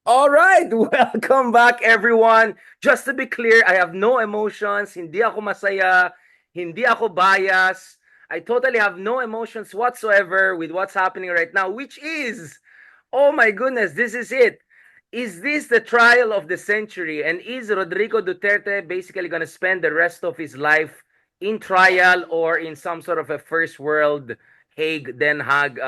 All right, welcome back everyone. Just to be clear, I have no emotions. Hindi ako masaya, hindi ako bias. I totally have no emotions whatsoever with what's happening right now, which is, oh my goodness, this is it. Is this the trial of the century? And is Rodrigo Duterte basically going to spend the rest of his life in trial or in some sort of a first world Hague, Den Haag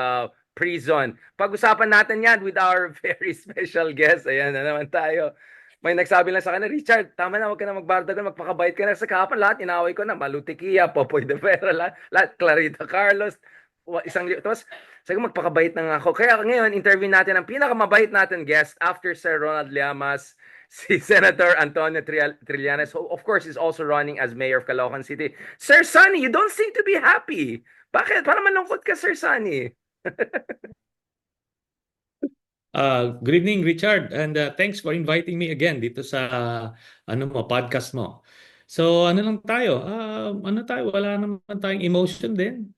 prison? Pag-usapan natin yan with our very special guest. Ayan na naman tayo. May nagsabi lang sa akin, Richard, tama na, huwag ka na magbardagan, magpakabait ka na sa kahapon. Lahat, inaway ko na, Malutikia, Popoy de Vera, lahat, Clarita Carlos, tapos, sabi ko, magpakabait na nga ako. Kaya ngayon, interview natin ang pinakamabait natin guest after Sir Ronald Llamas, si Senator Antonio Trillanes, who of course is also running as mayor of Caloocan City. Sir Sunny, you don't seem to be happy. Bakit? Parang malungkot ka, Sir Sunny. Good evening, Richard, and thanks for inviting me again dito sa podcast mo. So ano lang tayo, wala naman tayong emotion din.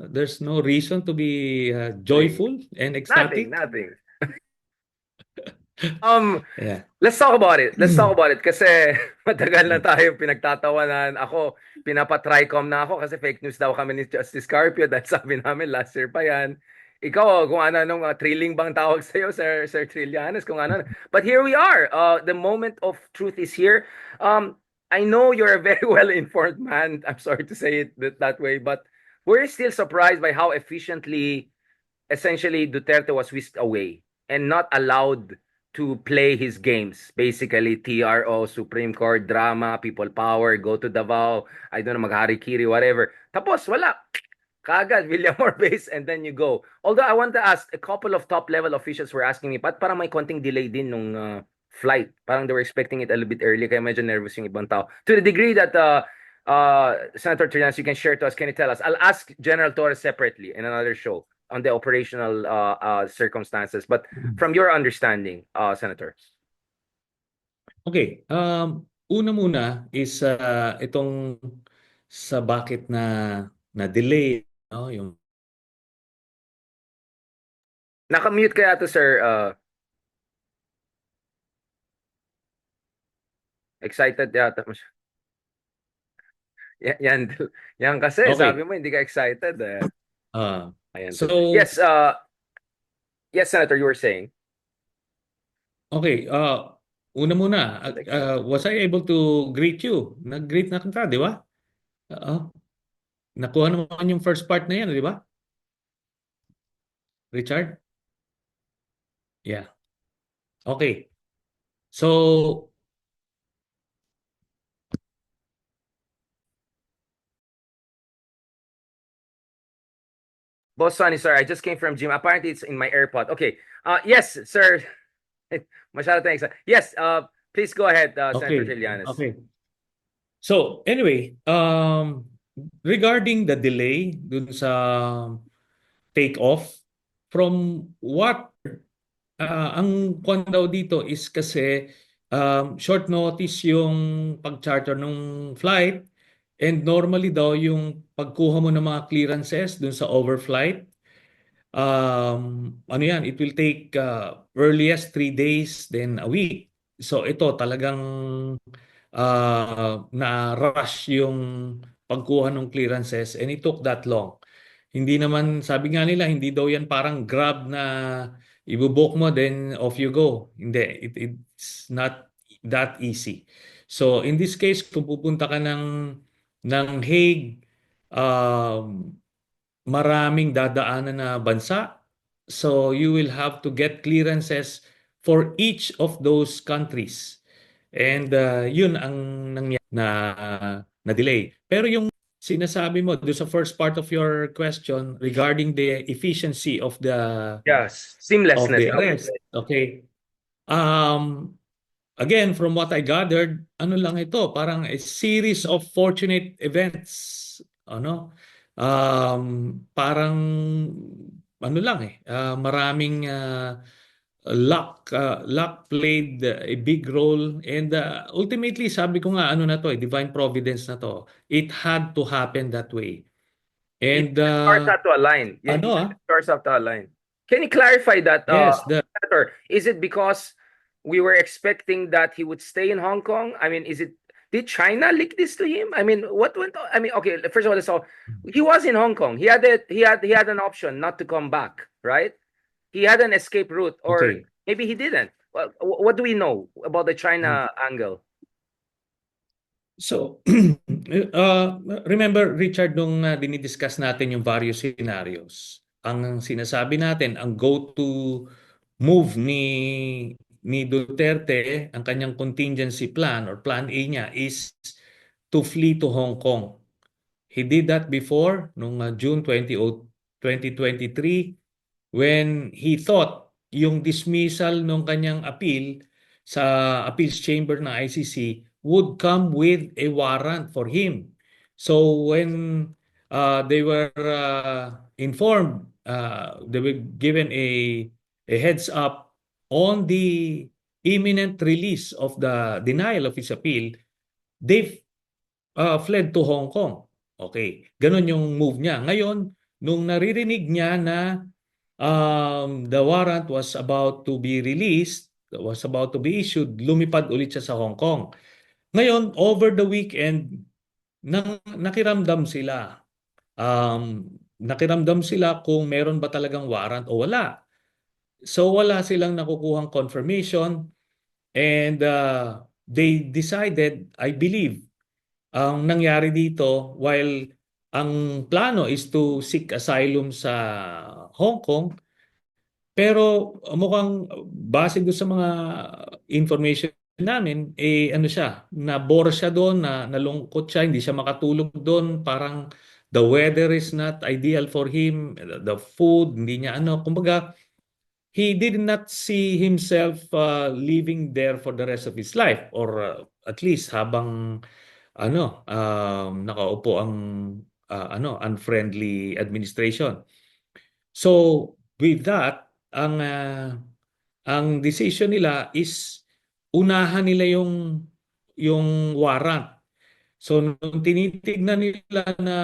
There's no reason to be joyful and Nothing, ecstatic. nothing. Yeah. Let's talk about it. Let's talk about it kasi matagal na tayo pinagtatawanan. Ako, pinapa-tricom na ako kasi fake news daw kami ni Justice Carpio dahil sabi namin last year pa yan. Ikaw, kung ano-anong trilling bang tawag sa'yo, Sir Trillanes, kung ano. But here we are. The moment of truth is here. I know you're a very well-informed man. I'm sorry to say it that way, but we're still surprised by how efficiently, essentially, Duterte was whisked away and not allowed to play his games. Basically, TRO, Supreme Court, drama, people power, go to Davao, I don't know, maghari-kiri, whatever. Tapos, wala. Kagad, Villamor base, and then you go. Although, I want to ask, a couple of top-level officials were asking me, parang may konting delay din nung flight. Parang they were expecting it a little bit early, kaya medyo nervous yung ibang tao. To the degree that Senator Trillanes, you can share to us, can you tell us? I'll ask General Torres separately in another show on the operational circumstances. But from your understanding, Senator. Okay. Una muna is itong sa bakit na delay, no, yung Nakamute kaya to, sir. Excited yata mo siya. Yan, yan kasi, sabi okay. mo, hindi ka excited. Eh. Uh, Ayan. so Yes, yes, Senator, you were saying. okay, una muna, was I able to greet you? Nag-greet na kita, di ba? Oo. Nakuha naman yung first part na yan, di ba? Richard? Yeah. Okay. So, Boss Sonny, sir, I just came from gym. Apparently, it's in my AirPod. Okay. Yes, sir. Masyado tayong excited. Yes, please go ahead, Senator okay. Trillanes. Okay. So, anyway, regarding the delay dun sa take-off, from what ang kwan daw dito is kasi short notice yung pag-charter ng flight, and normally daw yung pagkuha mo ng mga clearances dun sa overflight, ano yan, it will take earliest 3 days, then a week. So ito talagang na-rush yung pagkuha ng clearances, and it took that long. Hindi naman, sabi nga nila, hindi daw yan parang Grab na ibubook mo, then off you go. Hindi, it's not that easy. So in this case, kung pupunta ka ng Hague, maraming dadaanan na bansa. So you will have to get clearances for each of those countries. And yun ang nangyari na delay. Pero yung sinasabi mo do sa first part of your question regarding the efficiency Yes, of seamlessness, the I would arrest. say. Okay. Um Again, from what I gathered, ano lang ito, parang a series of fortunate events. Ano? Parang ano lang maraming luck played a big role, and ultimately sabi ko nga ano na to, divine providence na to. It had to happen that way. Even And the stars have to align. ano Even the stars have to align. Can you clarify that, yes, the Senator? Is it because we were expecting that he would stay in Hong Kong. I mean, did China leak this to him? I mean, what went on? I mean, okay, first of all, so he was in Hong Kong. He had an option not to come back, right? He had an escape route, or Okay. maybe he didn't. Well, what do we know about the China angle? So, remember, Richard, nung dinidiscuss natin yung various scenarios, ang sinasabi natin, ang go-to move ni Duterte, ang kanyang contingency plan or plan A niya is to flee to Hong Kong. He did that before, nung June 2023, when he thought yung dismissal ng kanyang appeal sa appeals chamber ng ICC would come with a warrant for him. So when they were informed, they were given a heads up on the imminent release of the denial of his appeal, they fled to Hong Kong. Okay, ganun yung move niya. Ngayon, nung naririnig niya na the warrant was about to be released, was about to be issued, lumipad ulit siya sa Hong Kong. Ngayon, over the weekend, nakiramdam sila. Nakiramdam sila kung meron ba talagang warrant o wala. So wala silang nakukuhang confirmation, and they decided, I believe, ang nangyari dito, while ang plano is to seek asylum sa Hong Kong, pero mukhang base doon sa mga information namin, ano siya, nabore siya doon, nalungkot siya, hindi siya makatulog doon, parang the weather is not ideal for him, the food, hindi niya kumbaga, he did not see himself living there for the rest of his life, or at least habang nakaupo ang unfriendly administration. So with that, ang decision nila is unahan nila yung warrant. So nung tinitignan nila na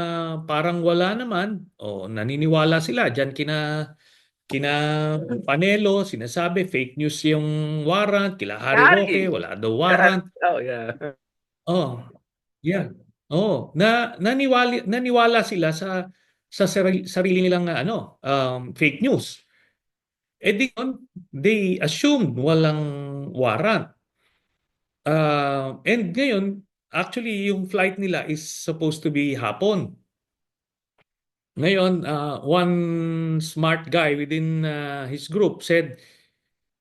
parang wala naman, naniniwala sila diyan kina Panelo, sinasabi fake news yung warrant, kila Harry Roque, Harry. wala daw warrant. Oh, yeah. Oh, yeah. Oh, naniwala sila sa sarili nilang fake news. Eh di they assumed walang warrant. And ngayon, actually yung flight nila is supposed to be hapon. Ngayon, one smart guy within his group said,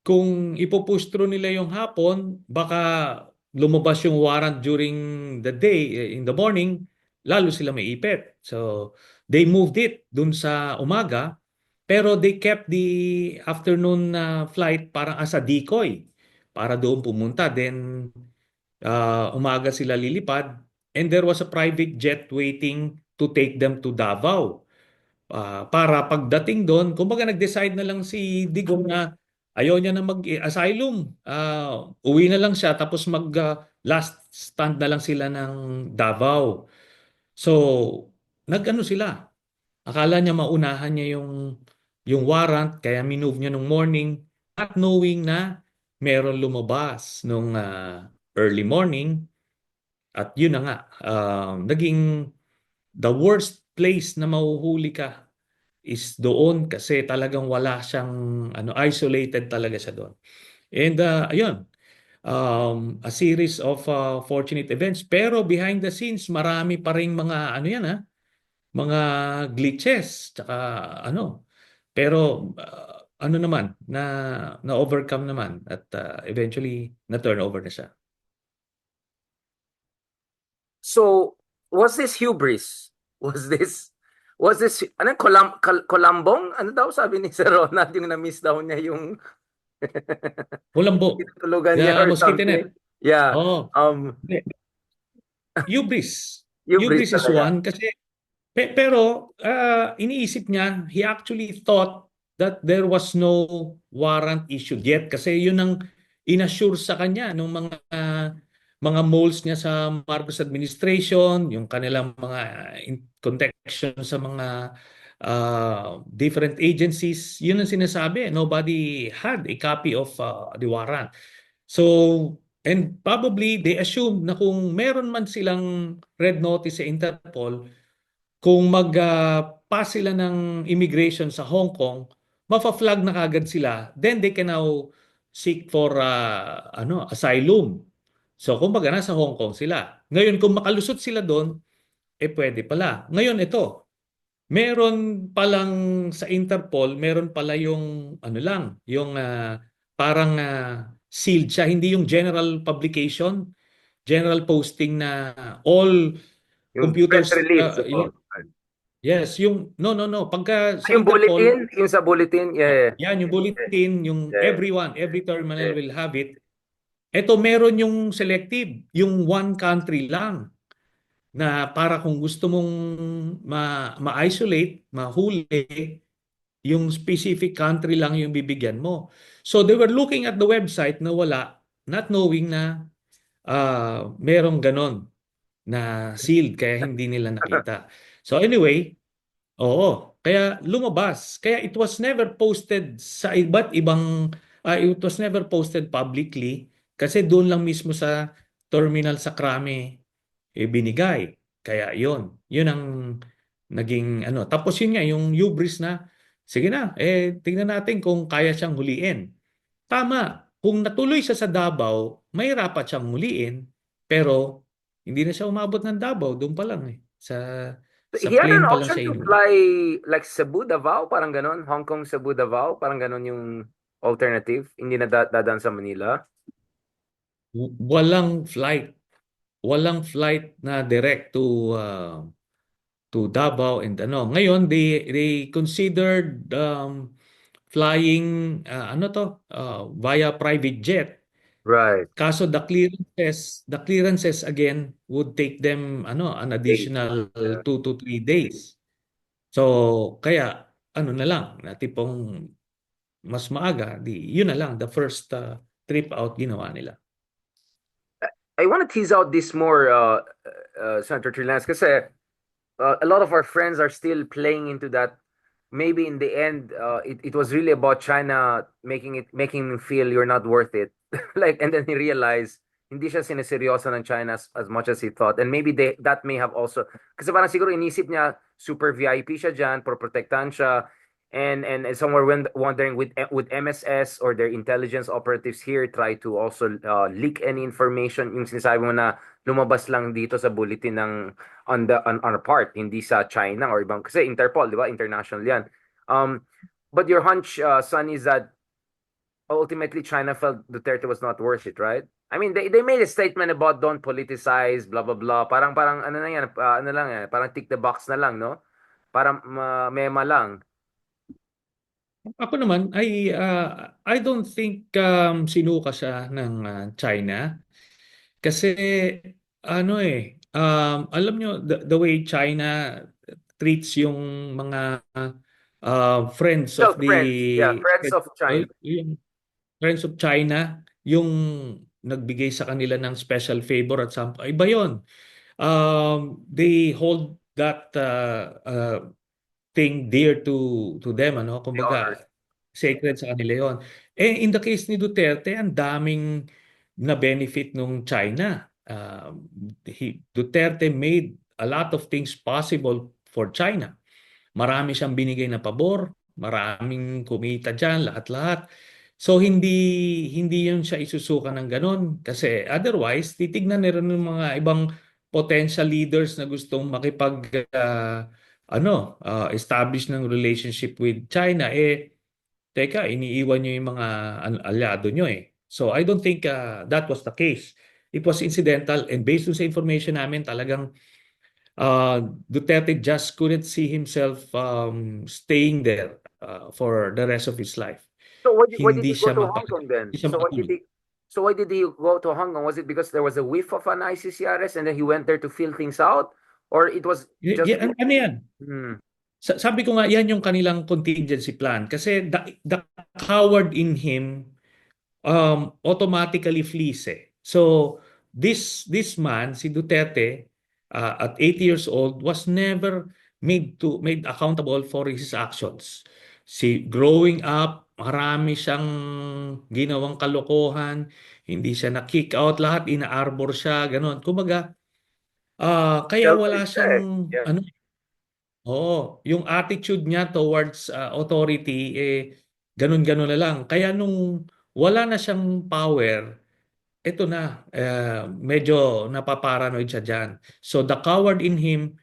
kung ipupush through nila yung hapon, baka lumabas yung warrant during the day, in the morning, lalo sila maiipit. So, they moved it dun sa umaga, pero they kept the afternoon flight parang as a decoy para doon pumunta. Then, umaga sila lilipad, and there was a private jet waiting to take them to Davao. Para pagdating doon, kumbaga nag-decide na lang si Digong na ayaw niya na mag-asylum. Uwi na lang siya, tapos last stand na lang sila ng Davao. So, nag-ano sila. Akala niya maunahan niya yung warrant, kaya minove niya nung morning, not knowing na meron lumabas nung early morning. At yun na nga, naging the worst place na mahuhuli ka is doon, kasi talagang wala siyang isolated talaga siya doon. And ayun, a series of fortunate events, pero behind the scenes marami pa ring mga mga glitches, tsaka pero naman na overcome naman, at eventually na turnover na siya. So, was this hubris? Was this Colambong? Ano daw sabi ni Sir Ronald, yung na-miss daw niya yung Kulambo. tinutulugan niya The or mosquito net. something? Yeah. Oh, hubris. Hubris Hubris is talaga. one, kasi pero iniisip niya, he actually thought that there was no warrant issued yet, kasi yun ang inassure sa kanya ng mga moles niya sa Marcos administration, yung kanilang mga connection sa mga different agencies. Yun ang sinasabi. Nobody had a copy of the warrant. So, and probably they assume na kung meron man silang red notice sa Interpol, kung mag-pass sila ng immigration sa Hong Kong, mafa-flag na kagad sila. Then they can now seek for asylum. So, kumbaga nasa Hong Kong sila. Ngayon, kung makalusot sila doon, pwede pala. Ngayon, ito, meron palang sa Interpol, meron pala yung ano lang, yung parang sealed siya, hindi yung general publication, general posting na all Yung press computers, release. Oh. yes, yung no no no, pagka sa Yung Interpol, bulletin, yung sa bulletin, yeah, yan yung bulletin, yung yeah, everyone, every terminal yeah. will have it. Ito meron yung selective, yung one country lang na para kung gusto mong ma-isolate, mahuli, yung specific country lang yung bibigyan mo. So they were looking at the website na wala, not knowing na merong ganon na sealed kaya hindi nila nakita. So anyway, oo, kaya lumabas. Kaya it was never posted sa iba't ibang, it was never posted publicly kasi doon lang mismo sa terminal sa Krame binigay. Kaya yun ang naging ano. Tapos yun nga, yung hubris na, sige na, tingnan natin kung kaya siyang huliin. Tama, kung natuloy siya sa Davao, mahirapat siyang huliin, pero hindi na siya umabot ng Davao, doon pa lang sa He had an plane pa lang option siya to inuwi. fly like Cebu, Davao, parang ganon. Hong Kong, Cebu, Davao, parang ganon yung alternative. Hindi na dadaan sa Manila. Walang flight, walang flight na direct to Davao and ano. Ngayon they considered flying ano to via private jet. Right. Kaso the clearances again would take them ano an Days. additional Yeah. 2 to 3 days. So kaya ano na lang na tipong mas maaga yun na lang the first trip out ginawa nila. I want to tease out this more, Senator Trillanes, kasi a lot of our friends are still playing into that. Maybe in the end, it was really about China making him feel you're not worth it. Like, and then he realized hindi siya sineseryoso ng China as much as he thought. And maybe that may have also, kasi parang siguro inisip niya super VIP siya dyan, protektahan siya. And somewhere when wondering with MSS or their intelligence operatives here try to also leak any information, yung sinasabi mo na lumabas lang dito sa bulletin ng on a part, hindi sa China or ibang, kasi Interpol, di ba? International yan. But your hunch, Son, is that ultimately China felt Duterte was not worth it, right? I mean, they made a statement about don't politicize, blah blah blah. Parang ano na yan, ano lang yan, parang tick the box na lang, no? Parang mema lang. Ako naman I don't think sinuka siya ng China kasi ano alam nyo the way China treats yung mga friends of Still friends, yeah, the friends of China. yung friends of China yung nagbigay sa kanila ng special favor at some iba yon. They hold that thing dear to them ano The honors. kumbaga sacred sa kanila yon. In the case ni Duterte ang daming na benefit nung China. Duterte made a lot of things possible for China. Marami siyang binigay na pabor, maraming kumita diyan, lahat-lahat. So hindi yun siya isusuka ng ganun kasi otherwise titignan nila ng mga ibang potential leaders na gustong makipag establish ng relationship with China teka iniiwan niyo yung mga aliado niyo So I don't think that was the case. It was incidental and based on sa information namin talagang Duterte just couldn't see himself staying there for the rest of his life. So why did Hindi he go siya to Hong Kong then? hindi siya makatulog. So why did he go to Hong Kong? Was it because there was a whiff of an ICC arrest and then he went there to feel things out? Or it was just Ano yan? hmm, Sabi ko nga, yan yung kanilang contingency plan. Kasi the coward in him automatically flees So, this man, si Duterte, at 80 years old, was never made accountable for his actions. growing up, marami siyang ginawang kalokohan, hindi siya na-kick out, lahat ina-arbor siya, ganun. Kumbaga, kaya wala Selfish siya siyang eh. Yeah. ano, oo, yung attitude niya towards authority ganun-ganun na lang. Kaya nung wala na siyang power, eto na, medyo napaparanoid siya diyan. So the coward in him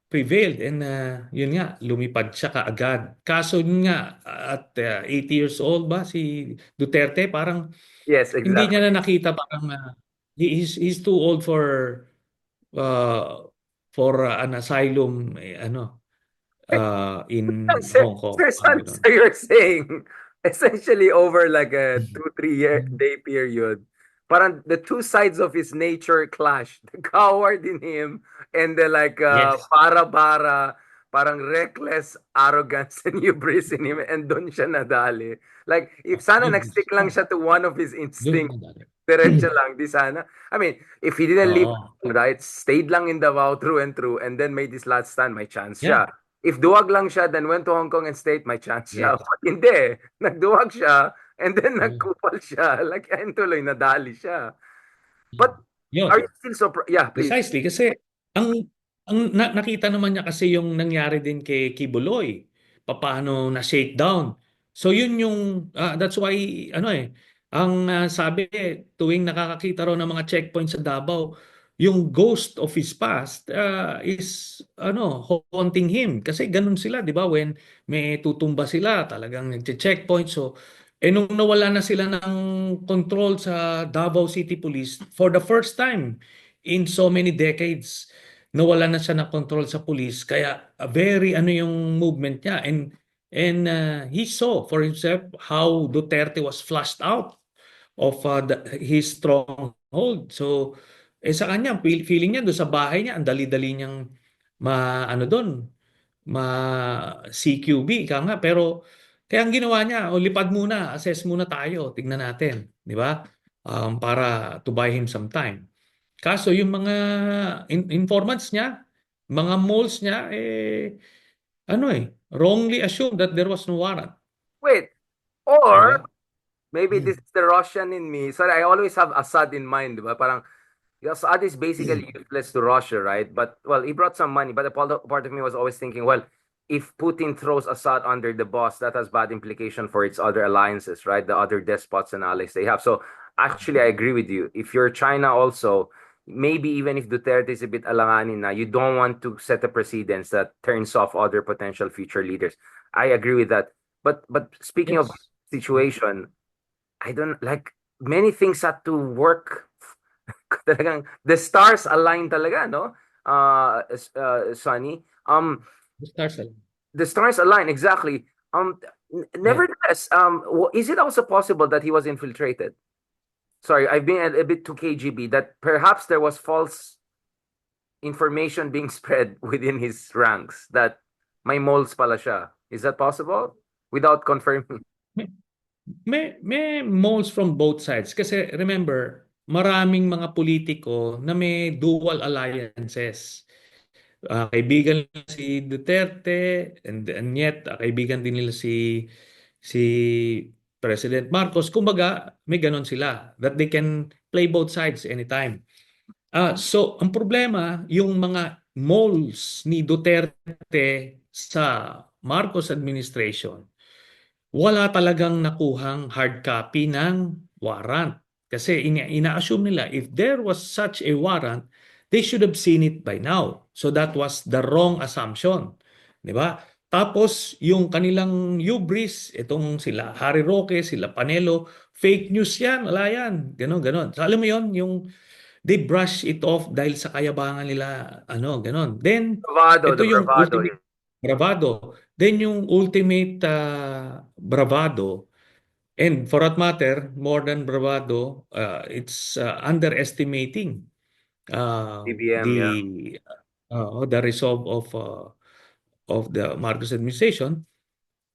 prevailed and yun nga, lumipad siya kaagad. Kaso yun nga, at 80 years old ba si Duterte, parang Yes, hindi exactly. niya na nakita, parang he's too old uh, for an asylum, in Sir, Hong Kong. sir, Parang son, ganun. so you're saying essentially over like a 2, 3 year day period, parang the two sides of his nature clash. The coward in him and the like Yes. para parang reckless arrogance and hubris in him and doon siya nadali. Like if sana Yun. nag-stick lang Oh, siya to one of his doon instincts, na dali. diretso lang, di sana. I mean, if he didn't leave, Oo. right, stayed lang in Davao through and through and then made his last stand, may chance Yeah. siya. If duwag lang siya, then went to Hong Kong and stayed, may chance siya. Yes. But hindi eh. Nagduwag siya, and then Mm. nagkupal siya. Like, ayun tuloy, nadali siya. But, are Yun. you still surprised? Yeah, please. Precisely kasi nakita naman niya kasi yung nangyari din kay Kibuloy, papaano na shakedown. So yun yung that's why ang sabi tuwing nakakakita raw ng mga checkpoints sa Davao, yung ghost of his past is haunting him kasi ganun sila, 'di ba? When may tutumba sila, talagang nagche-checkpoint. So nung nawala na sila ng control sa Davao City Police for the first time in so many decades, nawala na siya ng control sa police, kaya very yung movement niya, and he saw for himself how Duterte was flushed out of his stronghold. So sa kanya feeling niya doon sa bahay niya, ang dali-dali niyang ano doon, ma CQB ka nga, pero kaya ang ginawa niya, lipad muna, assess muna tayo, tignan natin, di ba? Para to buy him some time. Kaso yung mga informants niya, mga moles niya, wrongly assumed that there was no warrant. Wait, Di or ba? maybe Hmm. this is the Russian in me. Sorry, I always have Assad in mind, di ba? Parang, Assad is basically useless to Russia, right? But, well, he brought some money. But a part of me was always thinking, well, if Putin throws Assad under the bus, that has bad implication for its other alliances, right? The other despots and allies they have. So actually, I agree with you. If you're China also, maybe even if Duterte is a bit alanganin na, you don't want to set a precedence that turns off other potential future leaders. I agree with that. But speaking of Yes. situation, I don't like many things had to work. Talagang the stars align talaga, no? Sunny. The stars align. The stars align exactly. Yeah. Nevertheless, is it also possible that he was infiltrated? Sorry, I've been a bit too KGB. That perhaps there was false information being spread within his ranks that may moles pala siya. Is that possible? Without confirming. May moles from both sides. Kasi remember, maraming mga politiko na may dual alliances. Kaibigan nila si Duterte, and yet kaibigan din nila si President Marcos. Kumbaga, may ganon sila that they can play both sides anytime. So ang problema, yung mga moles ni Duterte sa Marcos administration, wala talagang nakuhang hard copy ng warrant. Kasi ina-assume nila if there was such a warrant, they should have seen it by now. So that was the wrong assumption. Di ba? Tapos yung kanilang hubris, itong sila Harry Roque, sila Panelo, fake news yan, wala yan. Ganon, ganon. So alam mo yon, yung they brush it off dahil sa kayabangan nila, ganon. Then, Bravado, ito the yung bravado. ultimate bravado. Then yung ultimate bravado, and for that matter, more than bravado, it's underestimating BBM, yeah. the resolve of the Marcos administration,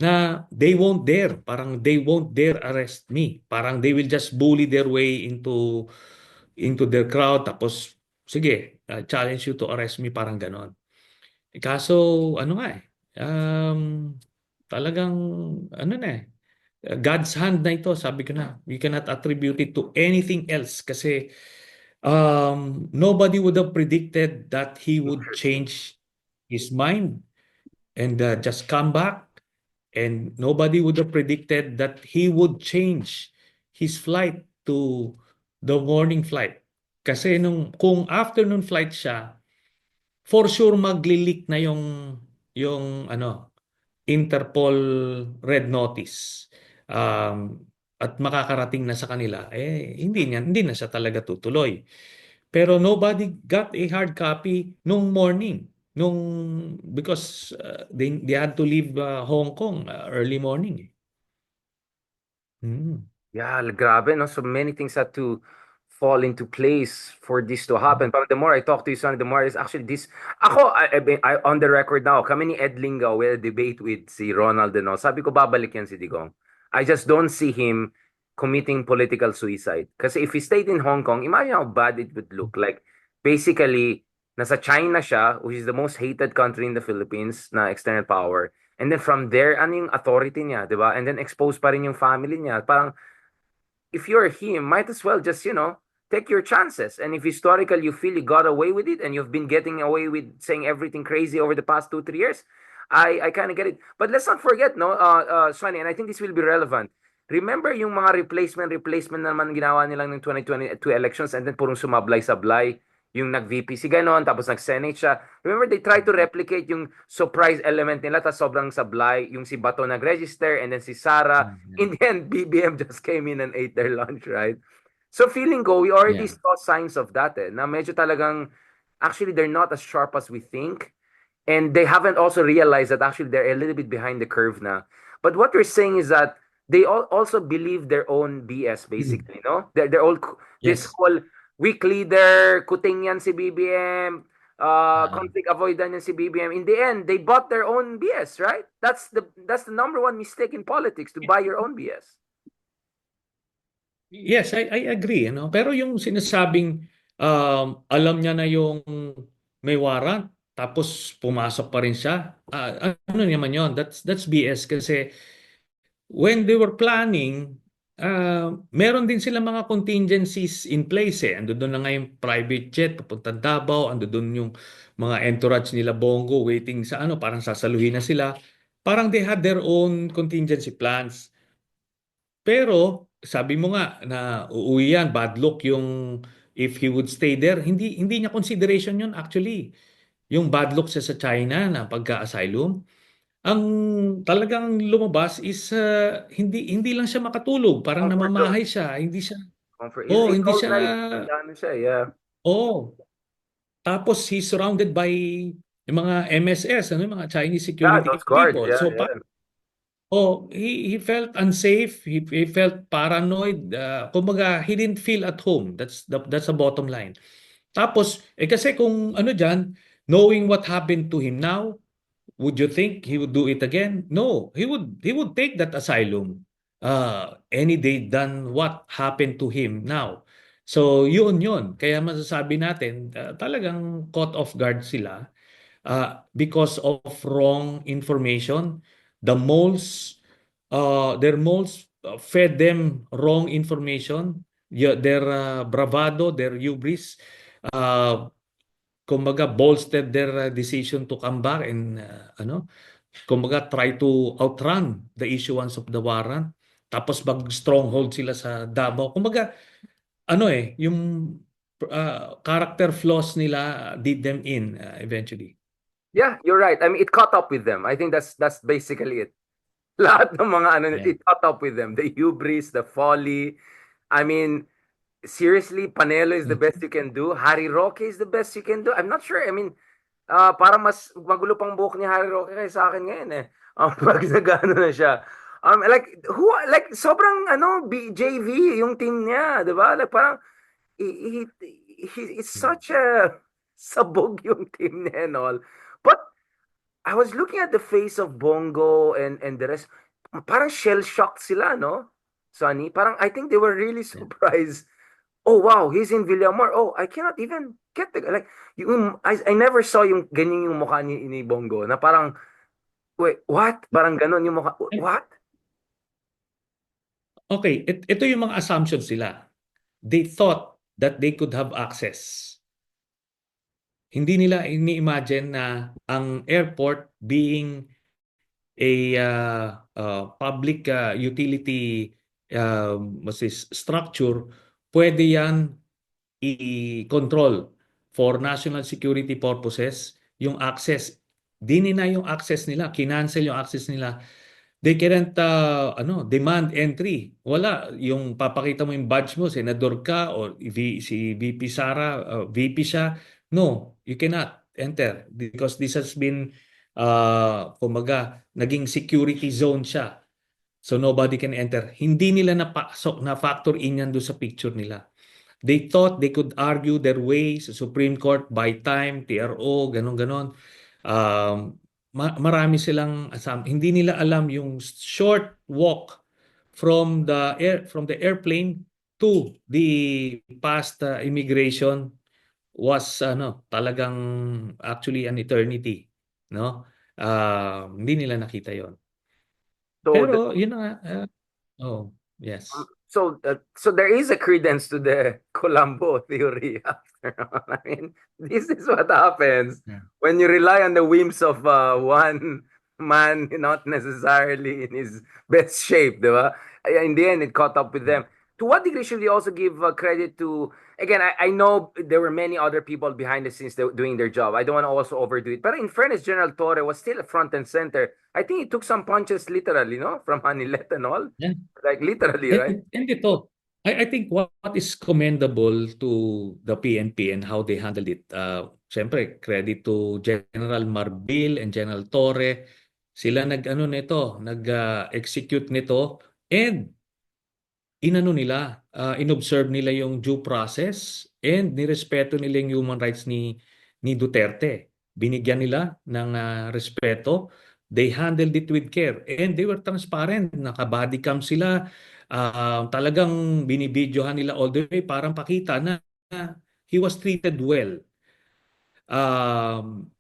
na they won't dare, parang they won't dare arrest me. Parang they will just bully their way into their crowd, tapos sige, challenge you to arrest me, parang ganon. Kaso ano nga um, talagang ano na God's hand na ito, sabi ko na. We cannot attribute it to anything else kasi nobody would have predicted that he would Interesting. change his mind and just come back. And nobody would have predicted that he would change his flight to the morning flight. Kasi kung afternoon flight siya, for sure magli-leak na yung Interpol red notice. At makakarating na sa kanila, hindi na siya talaga tutuloy. Pero nobody got a hard copy nung morning. Because they had to leave Hong Kong early morning. Mm. Yeah, grabe, no? So many things had to fall into place for this to happen. But the more I talk to you, Sonny, the more is actually this. Ako, on the record now, kami ni Ed Lingaw, we had a debate with si Ronald, no? Sabi ko, babalik yan si Digong. I just don't see him committing political suicide. Kasi if he stayed in Hong Kong, imagine how bad it would look. Like, basically, nasa China siya, which is the most hated country in the Philippines na external power. And then from there, ano yung authority niya, di ba? And then expose pa rin yung family niya. Parang, if you're him, might as well just, take your chances. And if historical you feel you got away with it and you've been getting away with saying everything crazy over the past 2, 3 years, I kind of get it. But let's not forget, no, Sonny, and I think this will be relevant. Remember yung mga replacement naman ginawa nilang ng 2022 elections and then purong sumablay-sablay yung nag-VP si ganon, tapos nag-Senate siya. Remember, they try to replicate yung surprise element nila, tapos sobrang sablay, yung si Bato nag-register, and then si Sara. Mhm. In the end, BBM just came in and ate their lunch, right? So feeling ko, we already Yeah. saw signs of that, na medyo talagang, actually, they're not as sharp as we think. And they haven't also realized that actually they're a little bit behind the curve now. But what you're saying is that they also believe their own BS, Mm. basically, no? They're all, this Yes. whole weak leader, kuting yan si BBM, Ah, conflict avoidant yan si BBM. In the end, they bought their own BS, right? That's the number one mistake in politics, to buy your own BS. yes, I agree, Pero yung sinasabing alam niya na yung may warrant tapos pumasok pa rin siya. Ano naman 'yon? That's BS kasi when they were planning, meron din sila mga contingencies in place eh. Ando doon na nga yung private jet papuntang Davao, ando doon yung mga entourage nila Bongo waiting sa parang sasaluhin na sila. Parang they had their own contingency plans. Pero sabi mo nga na uuwi yan, bad luck yung if he would stay there, hindi niya consideration yun actually. Yung bad luck siya sa China na pagka-asylum, ang talagang lumabas is hindi hindi lang siya makatulog, parang Comfort zone. namamahay siya, hindi siya Comfort. oh, He hindi told siya na, ano siya, yeah. oh. Tapos he's surrounded by yung mga MSS, yung mga Chinese Yeah, security those guards, people. yeah, So yeah. oh, he felt unsafe. He felt paranoid. Kumbaga, he didn't feel at home. That's the bottom line. Tapos, kasi kung ano dyan, knowing what happened to him now, would you think he would do it again? No, he would take that asylum any day than what happened to him now. So, yun. Kaya masasabi natin, talagang caught off guard sila because of wrong information. The moles, their moles fed them wrong information. Yeah, their bravado, their hubris, uh, kumbaga bolstered their decision to come back and kumbaga try to outrun the issuance of the warrant. Tapos mag-stronghold sila sa Davao. Kumbaga, yung character flaws nila did them in eventually. Yeah, you're right. I mean, it caught up with them. I think that's basically it. Lahat ng mga ano, Yeah. it caught up with them. The hubris, the folly. I mean, seriously, Panelo is the best you can do. Harry Roque is the best you can do. I'm not sure. I mean, parang mas magulo pang buhok ni Harry Roque kaysa sa akin ngayon eh. Pag nagano na siya. Like, sobrang, JV yung team niya, di ba? Like, parang, it's such a sabog yung team niya and all. But, I was looking at the face of Bongo and the rest. Parang shell-shocked sila, no? Sonny, parang I think they were really Yeah. surprised. Oh wow, he's in Villamor. Oh, I cannot even get the like I never saw yung ganyan yung mukha ni Bongo na parang Wait, what? Parang ganun yung mukha. What? Okay, ito yung mga assumptions nila. They thought that they could have access. Hindi nila ini-imagine na ang airport being a public utility structure, pwede yan i-control for national security purposes yung access. Dinina yung access nila, kinancel yung access nila. They can't demand entry. Wala yung papakita mo yung badge mo, senador ka o si VP Sara, VP siya. No, you cannot enter because this has been kumaga naging security zone siya. So nobody can enter. Hindi nila napasok na factor in yan doon sa picture nila. They thought they could argue their way sa Supreme Court by time, TRO, ganon-ganon. Um, Marami silang hindi nila alam yung short walk from the airplane to the past immigration was talagang actually an eternity, no? Hindi nila nakita 'yon. So Pero yun na nga, oh, yes. So there is a credence to the Colombo theory after all. I mean, this is what happens Yeah. when you rely on the whims of one man, not necessarily in his best shape, di ba? In the end, it caught up with them. To what degree should we also give credit to, again, I know there were many other people behind the scenes doing their job. I don't want to also overdo it. But in fairness, General Torre was still front and center. I think he took some punches literally, no? From Hanilet and all. Yeah. Like literally, right? And ito, I think what is commendable to the PNP and how they handled it. Siyempre, credit to General Marbil and General Torre. Sila nag-ano nito, nag-execute nito and inano nila, inobserve nila yung due process and nirespeto nila yung human rights ni Duterte. Binigyan nila ng respeto. They handled it with care and they were transparent. Naka-body cam sila. Talagang binibidyohan nila all the way parang pakita na he was treated well.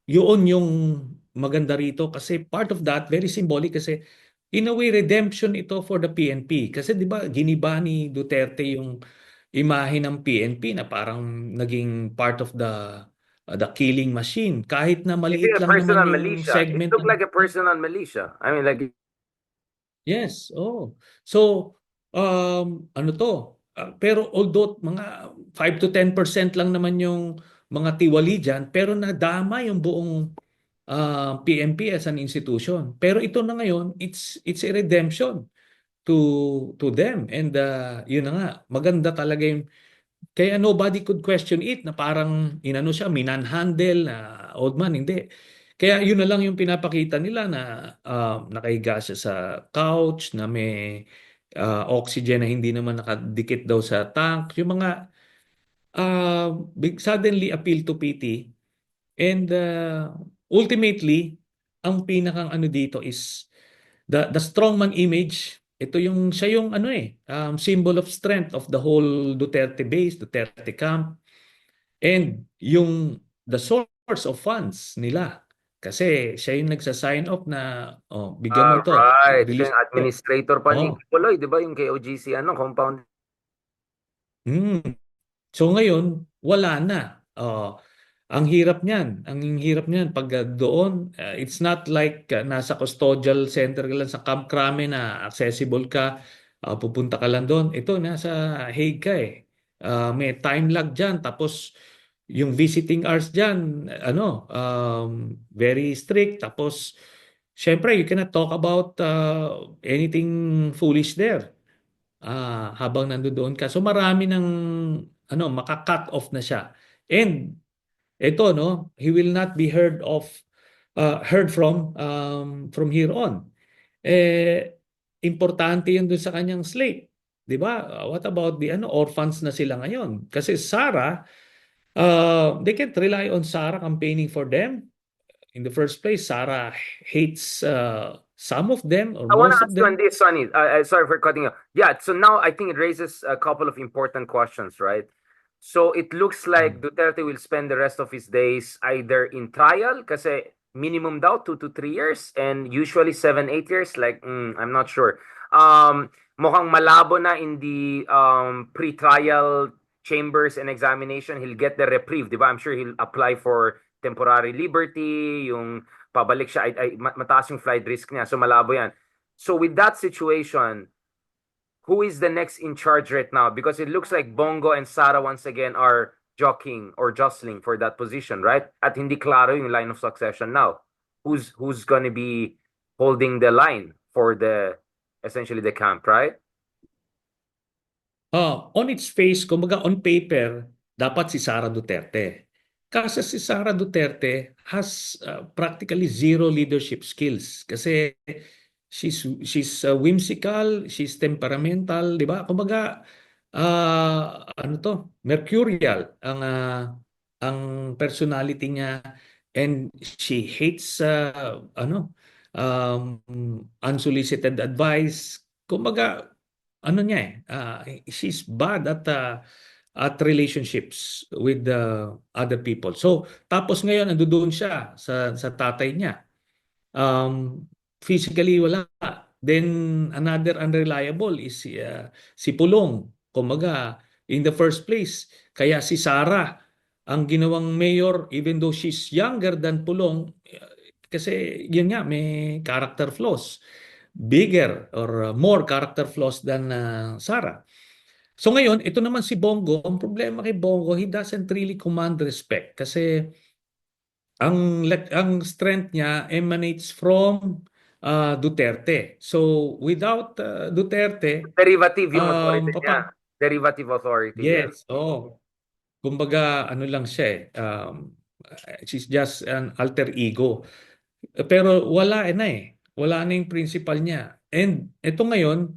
Yun yung maganda rito kasi part of that, very symbolic kasi in a way redemption ito for the PNP. Kasi di ba giniba ni Duterte yung imahe ng PNP na parang naging part of the killing machine. Kahit na Is it maliit a lang naman personal yung militia? It segment looked ng like a personal militia. I mean, like, yes, oh. So, ano to? Pero although mga 5 to 10% lang naman yung mga tiwali dyan, pero nadama yung buong PNP as an institution. Pero ito na ngayon, it's a redemption to them. And yun na nga, maganda talaga yung kaya nobody could question it na parang inano siya, minanhandle na old man, hindi. Kaya yun na lang yung pinapakita nila na nakahiga siya sa couch, na may oxygen na hindi naman nakadikit daw sa tank. Yung mga suddenly appeal to pity. And ultimately, ang pinakang ano dito is the strongman image. Ito yung siya yung ano symbol of strength of the whole Duterte base, Duterte camp, and yung the source of funds nila. Kasi siya yung nagsa-sign off na bigyan mo to, right. Siya release yung to. administrator pa ni Oh. Kibuloy, di ba? Yung kay OGC, compound. Hmm. So ngayon, wala na. Ang hirap niyan. Ang hirap niyan pag doon, it's not like nasa custodial center ka lang sa Camp Crame na accessible ka, pupunta ka lang doon. Ito, nasa Hague ka eh. May time lag diyan. Tapos yung visiting hours diyan, very strict. Tapos, syempre, you cannot talk about anything foolish there habang nandoon ka. So marami ng maka-cut off na siya. And ito he will not be heard from here on. Importante 'yun dun sa kanyang slate. 'Di ba? What about the orphans na sila ngayon? Kasi Sara, they can't rely on Sara campaigning for them. In the first place, Sara hates some of them or I want to most of ask you on them. this, Sonny. Sorry for cutting you. Yeah, so now I think it raises a couple of important questions, right? So it looks like Duterte will spend the rest of his days either in trial, kasi minimum daw 2 to 3 years and usually 7, 8 years. Like, I'm not sure. Mukhang malabo na in the pre-trial chambers and examination. He'll get the reprieve, di ba? I'm sure he'll apply for temporary liberty, yung pabalik siya, mataas yung flight risk niya. So malabo yan. So with that situation, who is the next in charge right now? Because it looks like Bongo and Sara once again are jockeying or jostling for that position, right? At hindi klaro yung line of succession now. Who's gonna be holding the line for the essentially the camp, right? On its face, kumbaga on paper, dapat si Sara Duterte. Kasi si Sara Duterte has practically zero leadership skills. Kasi she's whimsical, she's temperamental, di ba? Kumbaga, ano to, mercurial ang personality niya, and she hates um, unsolicited advice. Kumbaga, ano niya she's bad at relationships with the other people. So, tapos ngayon nandoon siya sa tatay niya. Physically wala. Then another unreliable is si Pulong. Kumbaga, in the first place, kaya si Sara ang ginawang mayor even though she's younger than Pulong, kasi yun nga may character flaws, bigger or more character flaws than Sara. So ngayon, ito naman si Bongo, ang problema kay Bongo, he doesn't really command respect kasi ang strength niya emanates from Duterte. So without Duterte, Derivative yung authority niya. papa, Derivative authority, yes. yes, oh. Kumbaga ano lang siya she's just an alter ego. Pero wala na Wala na yung principal niya. And ito ngayon,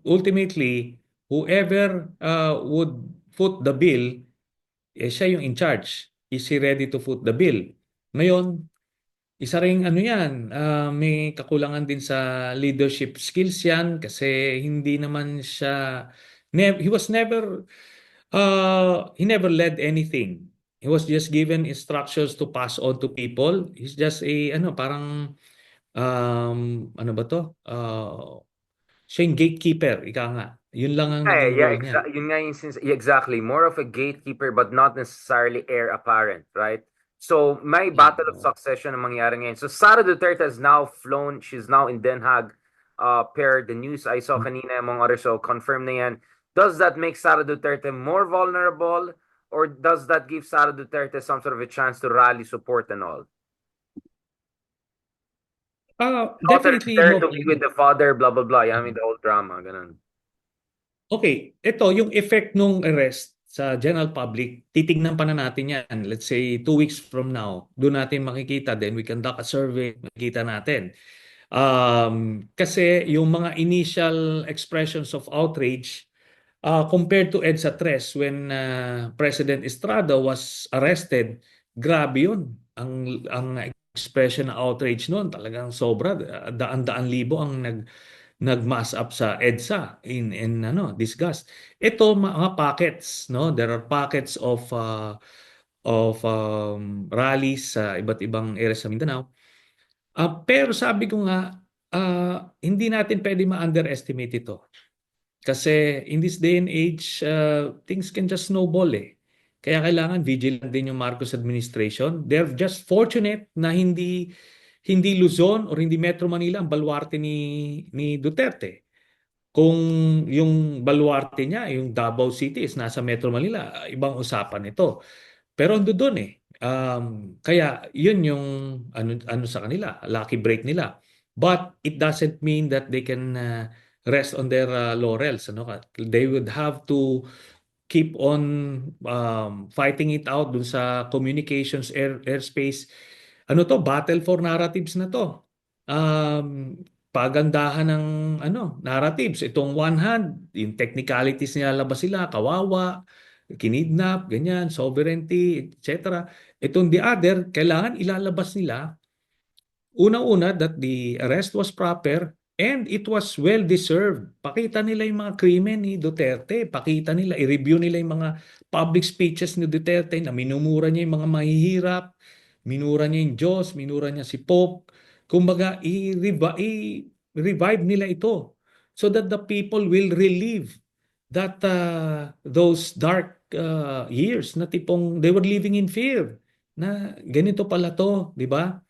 ultimately, whoever would foot the bill, siya yung in charge. Is he ready to foot the bill? Ngayon, isa ring ano yan, may kakulangan din sa leadership skills yan kasi hindi naman siya, he never led anything. He was just given instructions to pass on to people. He's just parang, ano ba to? Siya yung gatekeeper, ika nga. Yun lang ang naging Yeah, role niya. yun nga yung exactly. More of a gatekeeper but not necessarily heir apparent, right? So, may Yeah. battle of succession ang mangyari ngayon. So, Sara Duterte has now flown. She's now in Den Haag. Per the news I saw kanina, among others, so confirm na yan. Does that make Sara Duterte more vulnerable or does that give Sara Duterte some sort of a chance to rally support and all? Daughter is Definitely there more. to be with the father, blah, blah, blah. I mean, the whole drama, ganun. Okay, ito yung effect nung arrest sa general public, titignan pa na natin yan. Let's say 2 weeks from now, doon natin makikita. Then we conduct a survey, makikita natin. Kasi yung mga initial expressions of outrage, compared to EDSA Tres when President Estrada was arrested, grabe yun. Ang expression ng outrage noon talagang sobra. Daan-daan libo ang nagmass up sa EDSA in disgust. Ito mga pockets, no? There are pockets of rallies sa iba't ibang areas sa Mindanao. Pero sabi ko nga, hindi natin pwede ma-underestimate ito. Kasi in this day and age, things can just snowball Kaya kailangan vigilant din yung Marcos administration. They're just fortunate na hindi Luzon or hindi Metro Manila ang baluarte ni Duterte. Kung yung baluarte niya, yung Davao City is nasa Metro Manila, ibang usapan ito. Pero ando doon kaya yun yung ano sa kanila, lucky break nila. But it doesn't mean that they can rest on their laurels. They would have to keep on fighting it out dun sa communications airspace. Battle for narratives na to. Pagandahan ng narratives. Itong one hand, yung technicalities niya labas sila, kawawa, kinidnap, ganyan, sovereignty, etc. Itong the other, kailangan ilalabas nila unang-una that the arrest was proper and it was well-deserved. Pakita nila yung mga krimen ni Duterte. Pakita nila, i-review nila yung mga public speeches ni Duterte na minumura niya yung mga mahihirap, minura niya yung Diyos, minura niya si Pope. Kumbaga, i-revive nila ito so that the people will relive that those dark years na tipong they were living in fear na ganito pala to, di ba?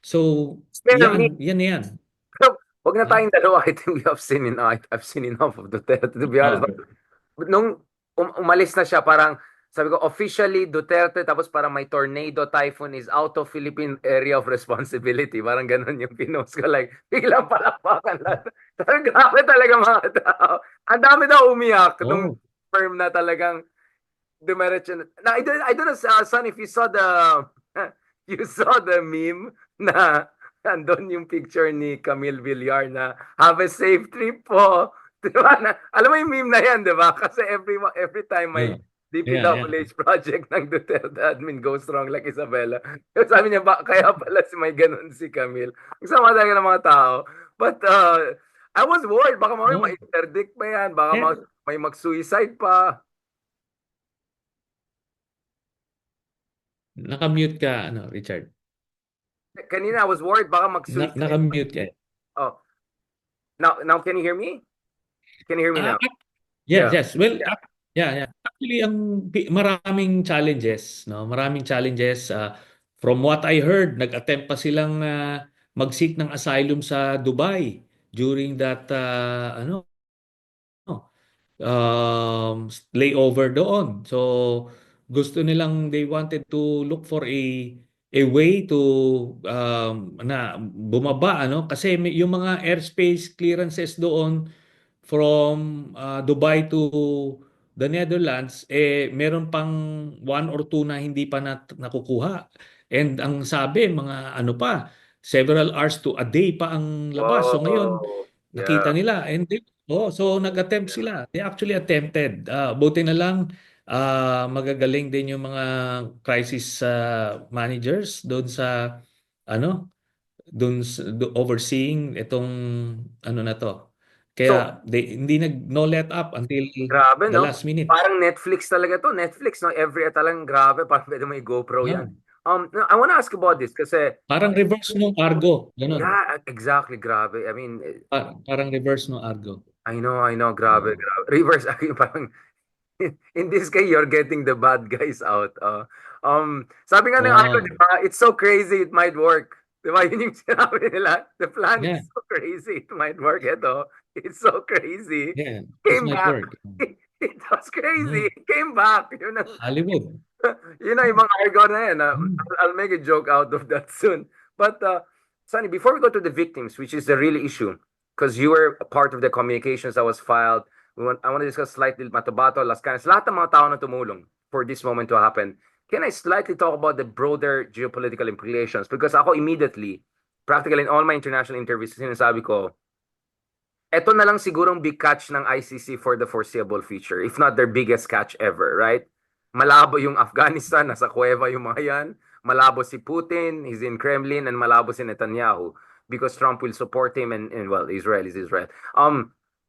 So, Pero me, yan. wag na Ha? tayong dalawa. I think we have seen enough. I've seen enough of Duterte, to be honest. Oh, But nung umalis na siya, parang sabi ko, officially Duterte, tapos parang may tornado typhoon is out of Philippine area of responsibility. Parang ganun yung pinost ko. Like, biglang palakpakan lahat. Sabi, grabe talaga mga tao. Ang dami daw umiyak nung oh, firm na talagang dumiretso na. Now, I don't know, son, if you saw you saw the meme na andun yung picture ni Camille Villar na have a safe trip po. Diba? Na, alam mo yung meme na yan, di ba? Kasi every time may yeah. Yeah. DPWH project ng Duterte admin goes wrong like Isabela. Sabi niya, kaya pala may ganun si Camille. Ang sama talaga ng mga tao. But I was worried, baka mamaya No. ma-interdict pa yan, baka Yeah. may mag-suicide pa. Naka-mute ka, Richard. Kanina I was worried, baka mag-suicide. Naka-mute ka. Oh, now can you hear me? Can you hear me Ah, now? yes, Yeah. yes. Well, yeah. Actually, maraming challenges, no? Maraming challenges. From what I heard, nag-attempt pa silang mag-seek ng asylum sa Dubai during that layover doon. So gusto nilang they wanted to look for a way to na bumaba kasi yung mga airspace clearances doon from Dubai to the Netherlands meron pang one or two na hindi pa nakukuha. And ang sabi mga several hours to a day pa ang labas. So ngayon Oh, nakita yeah. nila and so nag-attempt sila. They actually attempted. Buti na lang magagaling din yung mga crisis managers doon sa ano overseeing itong na to. So, Kaya hindi no let up until grabe, the no? last minute. Parang Netflix talaga to. Netflix, no? Every talagang grabe. Parang pwede may GoPro yan. Yeah. No, I want to ask about this kasi, Parang reverse no Argo, ganun. yeah, exactly, grabe. I mean, Parang reverse no Argo. I know, grabe, Oo. grabe. Reverse, parang, in this case, you're getting the bad guys out. Sabi nga ng Argo, di Wow. ba? It's so crazy, it might work. Di ba? Yun yung sinabi nila. The plan Yeah, is so crazy, it might work. Ito, it's so crazy. yeah. This Came might back. work. It was crazy. No, It came back. Yun ang, Hollywood. yun ang ibang Argo na yan. Hmm. I'll make a joke out of that soon. But, Sunny, before we go to the victims, which is the real issue, because you were a part of the communications that was filed, I want to discuss slightly Matabato, Las Canas, lahat ng mga tao na tumulong for this moment to happen. Can I slightly talk about the broader geopolitical implications? Because ako immediately, practically in all my international interviews, sinasabi ko, eto na lang sigurong big catch ng ICC for the foreseeable future, if not their biggest catch ever, right? Malabo yung Afghanistan, nasa kuweba yung mga yan. Malabo si Putin, he's in Kremlin, and malabo si Netanyahu because Trump will support him and well, Israel is Israel.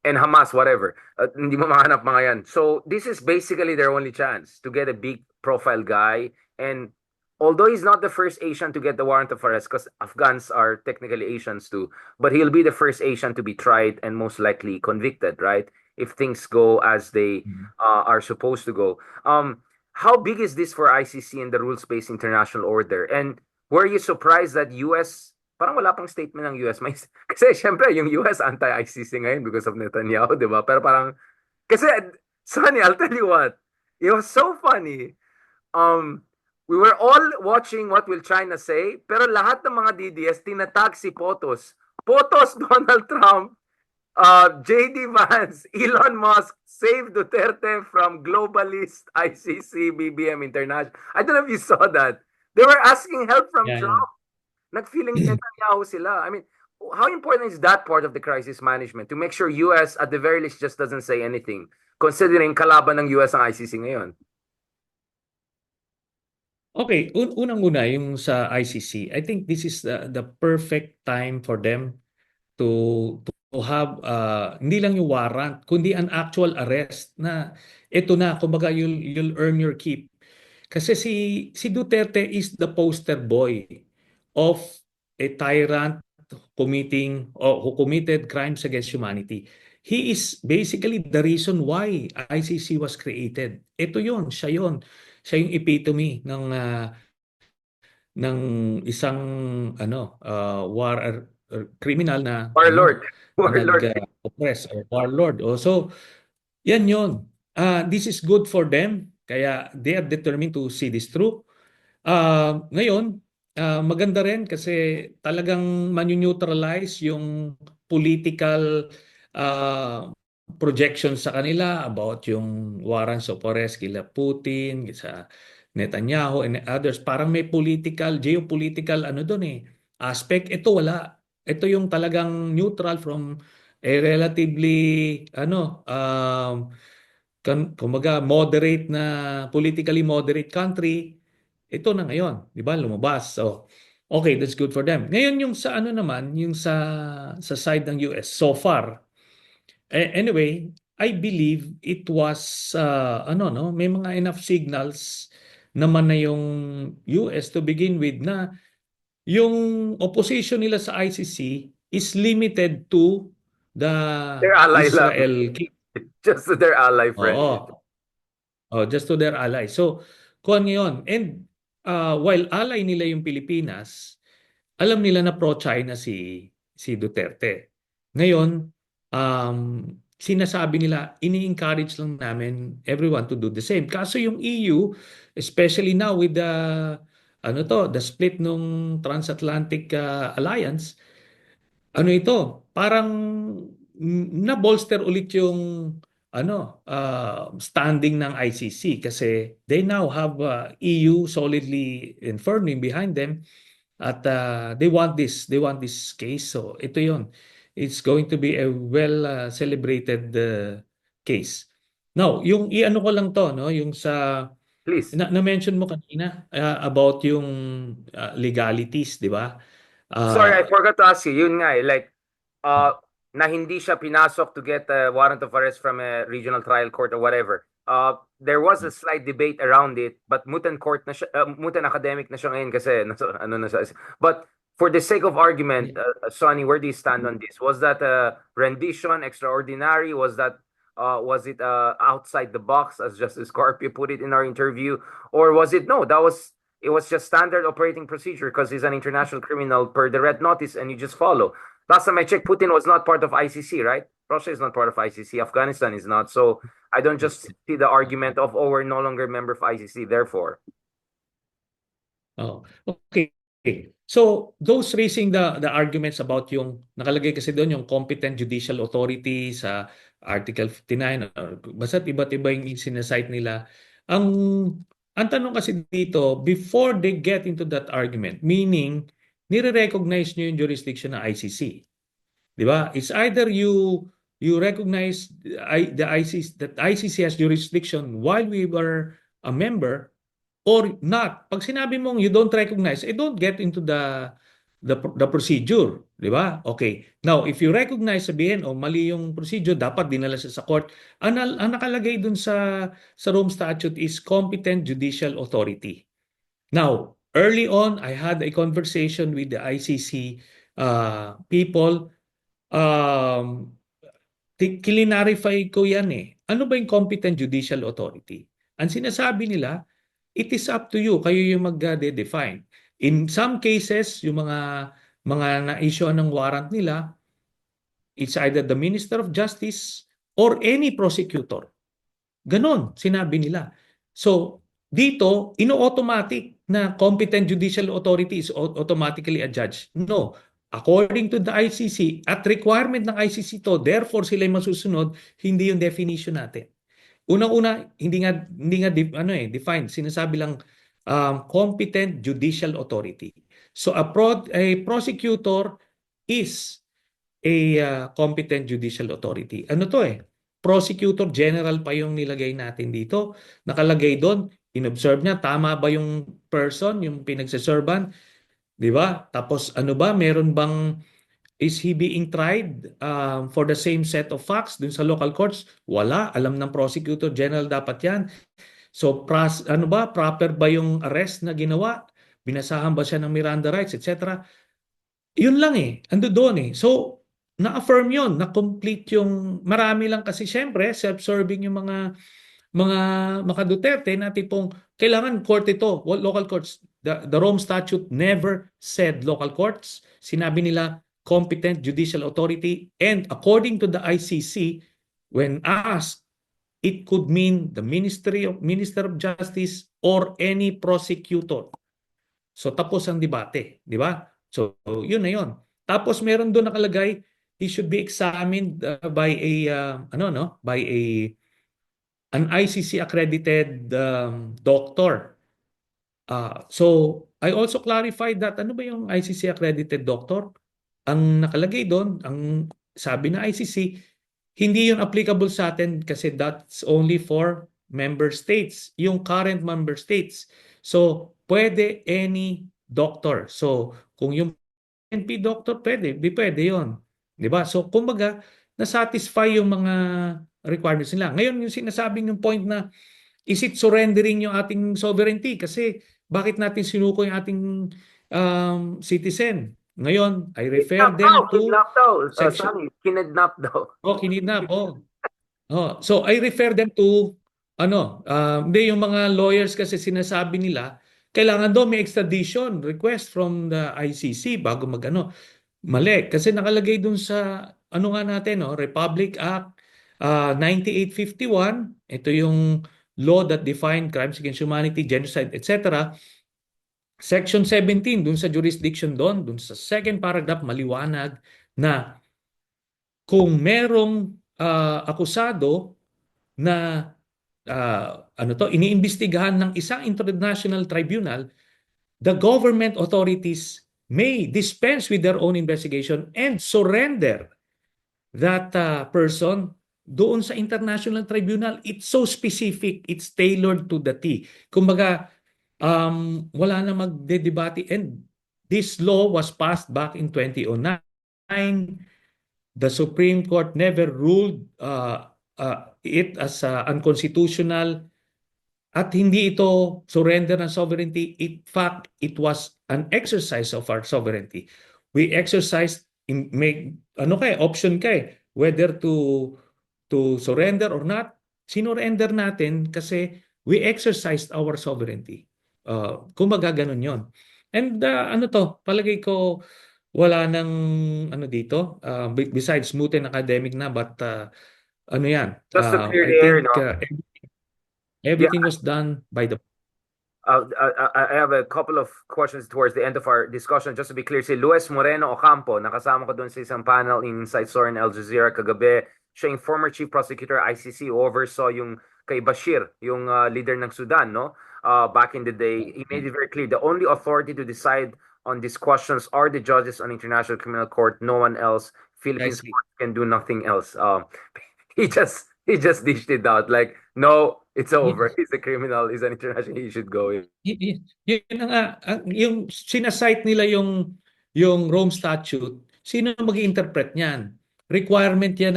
And Hamas, whatever. Hindi mo mahanap mga yan. So this is basically their only chance to get a big profile guy. And although he's not the first Asian to get the warrant of arrest, because Afghans are technically Asians too, but he'll be the first Asian to be tried and most likely convicted, right? If things go as they are supposed to go. How big is this for ICC and the rules-based international order? And were you surprised that US, parang wala pang statement ng US, may, kasi syempre yung US anti-ICC ngayon because of Netanyahu, di ba? Pero parang, kasi, Sonny, I'll tell you what, it was so funny. We were all watching what will China say, pero lahat ng mga DDS tinatag si POTOS. POTOS Donald Trump, JD Vance, Elon Musk, save Duterte from globalist ICC, BBM International. I don't know if you saw that. They were asking help from Yeah, Trump. Nagfeeling Netanyahu sila. I mean, how important is that part of the crisis management to make sure US at the very least just doesn't say anything, considering kalaban ng US ang ICC ngayon? Okay, unang-una yung sa ICC. I think this is the perfect time for them to have hindi lang yung warrant kundi an actual arrest na ito na kumbaga you'll earn your keep. Kasi si Duterte is the poster boy of a tyrant committing or who committed crimes against humanity. He is basically the reason why ICC was created. Ito yun, siya yun. Siya yung epitome ng isang war criminal na Warlord. na Warlord. nag-oppress or warlord. So yan yun. This is good for them. Kaya they are determined to see this through. Ngayon, maganda rin kasi talagang manu-neutralize yung political uh, projections sa kanila about yung warrants of arrest kila Putin, sa Netanyahu and others. Parang may geopolitical doon aspect. Ito wala. Ito yung talagang neutral from a relatively kumbaga moderate na politically moderate country. Ito na ngayon, 'di ba? Lumabas. So, okay, that's good for them. Ngayon yung sa naman, yung sa side ng US so far. Anyway, I believe it was no, may mga enough signals naman na yung US to begin with na yung opposition nila sa ICC is limited to the Their ally lang. Israel case. Just to their ally friend. Oo. Oh, just to their allies. So, kuhan ngayon. And while ally nila yung Pilipinas, alam nila na pro-China si Duterte. Ngayon, um, sinasabi nila, ini-encourage lang namin everyone to do the same. Kaso yung EU, especially now with the split nung transatlantic alliance, ito, parang na-bolster ulit yung standing ng ICC kasi they now have EU solidly and firmly behind them at they want this case. So ito yon. It's going to be a well celebrated case. Now, yung iano ko lang to, no, yung sa Please. na-mention mo kanina about yung legalities, di ba? Sorry, I Uh, forgot to ask you. Yun nga like, uh, na hindi siya pinasok to get a warrant of arrest from a regional trial court or whatever. There was a slight debate around it, but moot and court na siya, moot and academic na siya ngayon kasi ano na siya. But for the sake of argument, Sonny, where do you stand on this? Was that a rendition, extraordinary? Was it outside the box, as Justice Carpio put it in our interview, or was it no? It was just standard operating procedure because he's an international criminal per the red notice, and you just follow. Last time I checked, Putin was not part of ICC, right? Russia is not part of ICC. Afghanistan is not. So I don't just see the argument of, oh, we're no longer a member of ICC, therefore. Oh, okay. So, those raising the arguments about yung nakalagay kasi doon yung competent judicial authority sa Article 59 or basta't iba't iba yung sinasite nila. Ang ang tanong kasi dito, before they get into that argument, meaning nire-recognize nyo yung jurisdiction ng ICC. Di ba? It's either you recognize the ICC that ICC has jurisdiction while we were a member or not. Pag sinabi mong you don't recognize, don't get into the procedure, di ba? Okay. Now, if you recognize, sabihin mali yung procedure, dapat dinala siya sa court. Ang nakalagay dun sa Rome Statute is competent judicial authority. Now, early on, I had a conversation with the ICC people. Kilinarify ko yan Ano ba yung competent judicial authority? Ang sinasabi nila, it is up to you. Kayo yung mag-define. In some cases, yung mga na-issue ng warrant nila, it's either the Minister of Justice or any prosecutor. Ganon, sinabi nila. So, dito, ino-automatic na competent judicial authority is automatically a judge. No. According to the ICC, at requirement ng ICC to, therefore sila yung masusunod, hindi yung definition natin. Unang-una, hindi nga defined. Sinasabi lang competent judicial authority. So a prosecutor is a competent judicial authority. Ano to Prosecutor General pa yung nilagay natin dito. Nakalagay doon, inobserve niya, tama ba yung person, yung pinagsaserban? Di ba? Tapos ano ba, meron bang, is he being tried for the same set of facts dun sa local courts? Wala. Alam ng Prosecutor General dapat yan. So, ano ba, proper ba yung arrest na ginawa? Binasahan ba siya ng Miranda rights, etc.? Yun lang eh, ando doon eh. So, na-affirm yun, na-complete yung, marami lang kasi syempre, self-serving yung mga maka-Duterte na tipong kailangan court ito, local courts. The Rome Statute never said local courts. Sinabi nila competent judicial authority, and according to the ICC, when asked, it could mean the Minister of Justice or any prosecutor. So tapos ang debate, di ba? So yun na yun. Tapos meron doon nakalagay, he should be examined by a by an ICC accredited doctor. So I also clarified that ano ba yung ICC accredited doctor? Ang nakalagay doon, ang sabi na ICC, hindi yun applicable sa atin kasi that's only for member states, yung current member states. So pwede any doctor. So kung yung NP doctor pwede, di pwede yun. Di ba? So kumbaga, na-satisfy yung mga requirements nila. Ngayon yung sinasabing yung point na is it surrendering yung ating sovereignty? Kasi bakit natin sinuko yung ating citizen? Ngayon, I refer them to Kidnap daw. section. Sunny, kinidnap daw. Oh, kinidnap. Oh. Oh, so I refer them to hindi yung mga lawyers kasi sinasabi nila kailangan daw may extradition request from the ICC bago magano. Mali kasi nakalagay dun sa ano nga natin Republic Act 9851. Ito yung law that defined crimes against humanity, genocide, etc. Section 17 dun sa jurisdiction dun sa second paragraph maliwanag na kung merong akusado na iniimbestigahan ng isang international tribunal, the government authorities may dispense with their own investigation and surrender that person doon sa international tribunal. It's so specific, it's tailored to the T. Kumbaga, wala na magdedebate, and this law was passed back in 2009. The Supreme Court never ruled it as unconstitutional at hindi ito surrender ng sovereignty. In fact, it was an exercise of our sovereignty. We exercised make option whether to surrender or not. Sinurrender natin kasi we exercised our sovereignty. Kumbaga ganun 'yon. And palagay ko wala nang dito besides smooth and academic na, but Just to clear I the air, think no? Yeah, everything was done by the. I have a couple of questions towards the end of our discussion. Just to be clear, si Luis Moreno Ocampo, nakasama ko doon sa isang panel in Inside Story in Al Jazeera kagabi. Siya yung former chief prosecutor ICC who oversaw yung kay Bashir, yung leader ng Sudan, no? Back in the day, he made it very clear the only authority to decide on these questions are the judges on International Criminal Court. No one else. Philippines Precisely. court can do nothing else. He just dished it out like, no, it's over. He's a criminal. He's an international. He should go. Yun na nga, yung sinasite nila yung Rome Statute, sino mag-interpret niyan? Requirement yan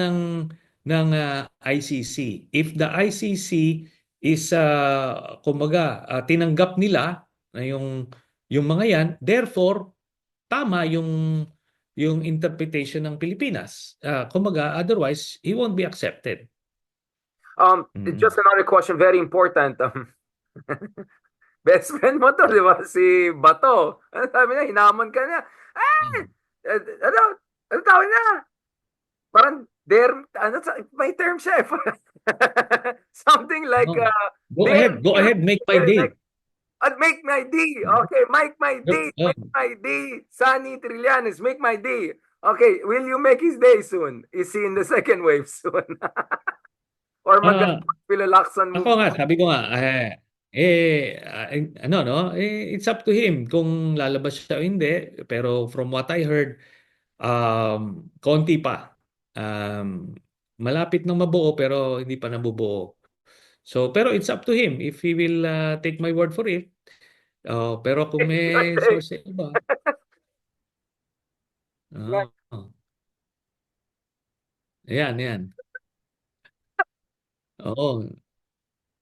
ng ICC. If the ICC is kumbaga tinanggap nila na yung mga yan, therefore tama yung interpretation ng Pilipinas. Kumbaga otherwise he won't be accepted. Just another question, very important. Best friend mo to, di ba? Si Bato. Ano sabi niya? Hinamon ka niya. Mm. Ano? Ano tawag niya? Parang, may term siya eh. Something like, Oh. Go dare, ahead, go ahead, make my day. like, make my day. Okay, make my day. Oh. Make my day. Sunny Trillanes, make my day. Okay, will you make his day soon? Is he in the second wave soon? Or mag-pilolaksan Ako mo? nga, sabi ko nga, it's up to him kung lalabas siya o hindi. Pero from what I heard, konti pa. Malapit nang mabuo pero hindi pa nabubuo. So, pero it's up to him if he will take my word for it. Pero kung may Okay. source iba, yan. Oo.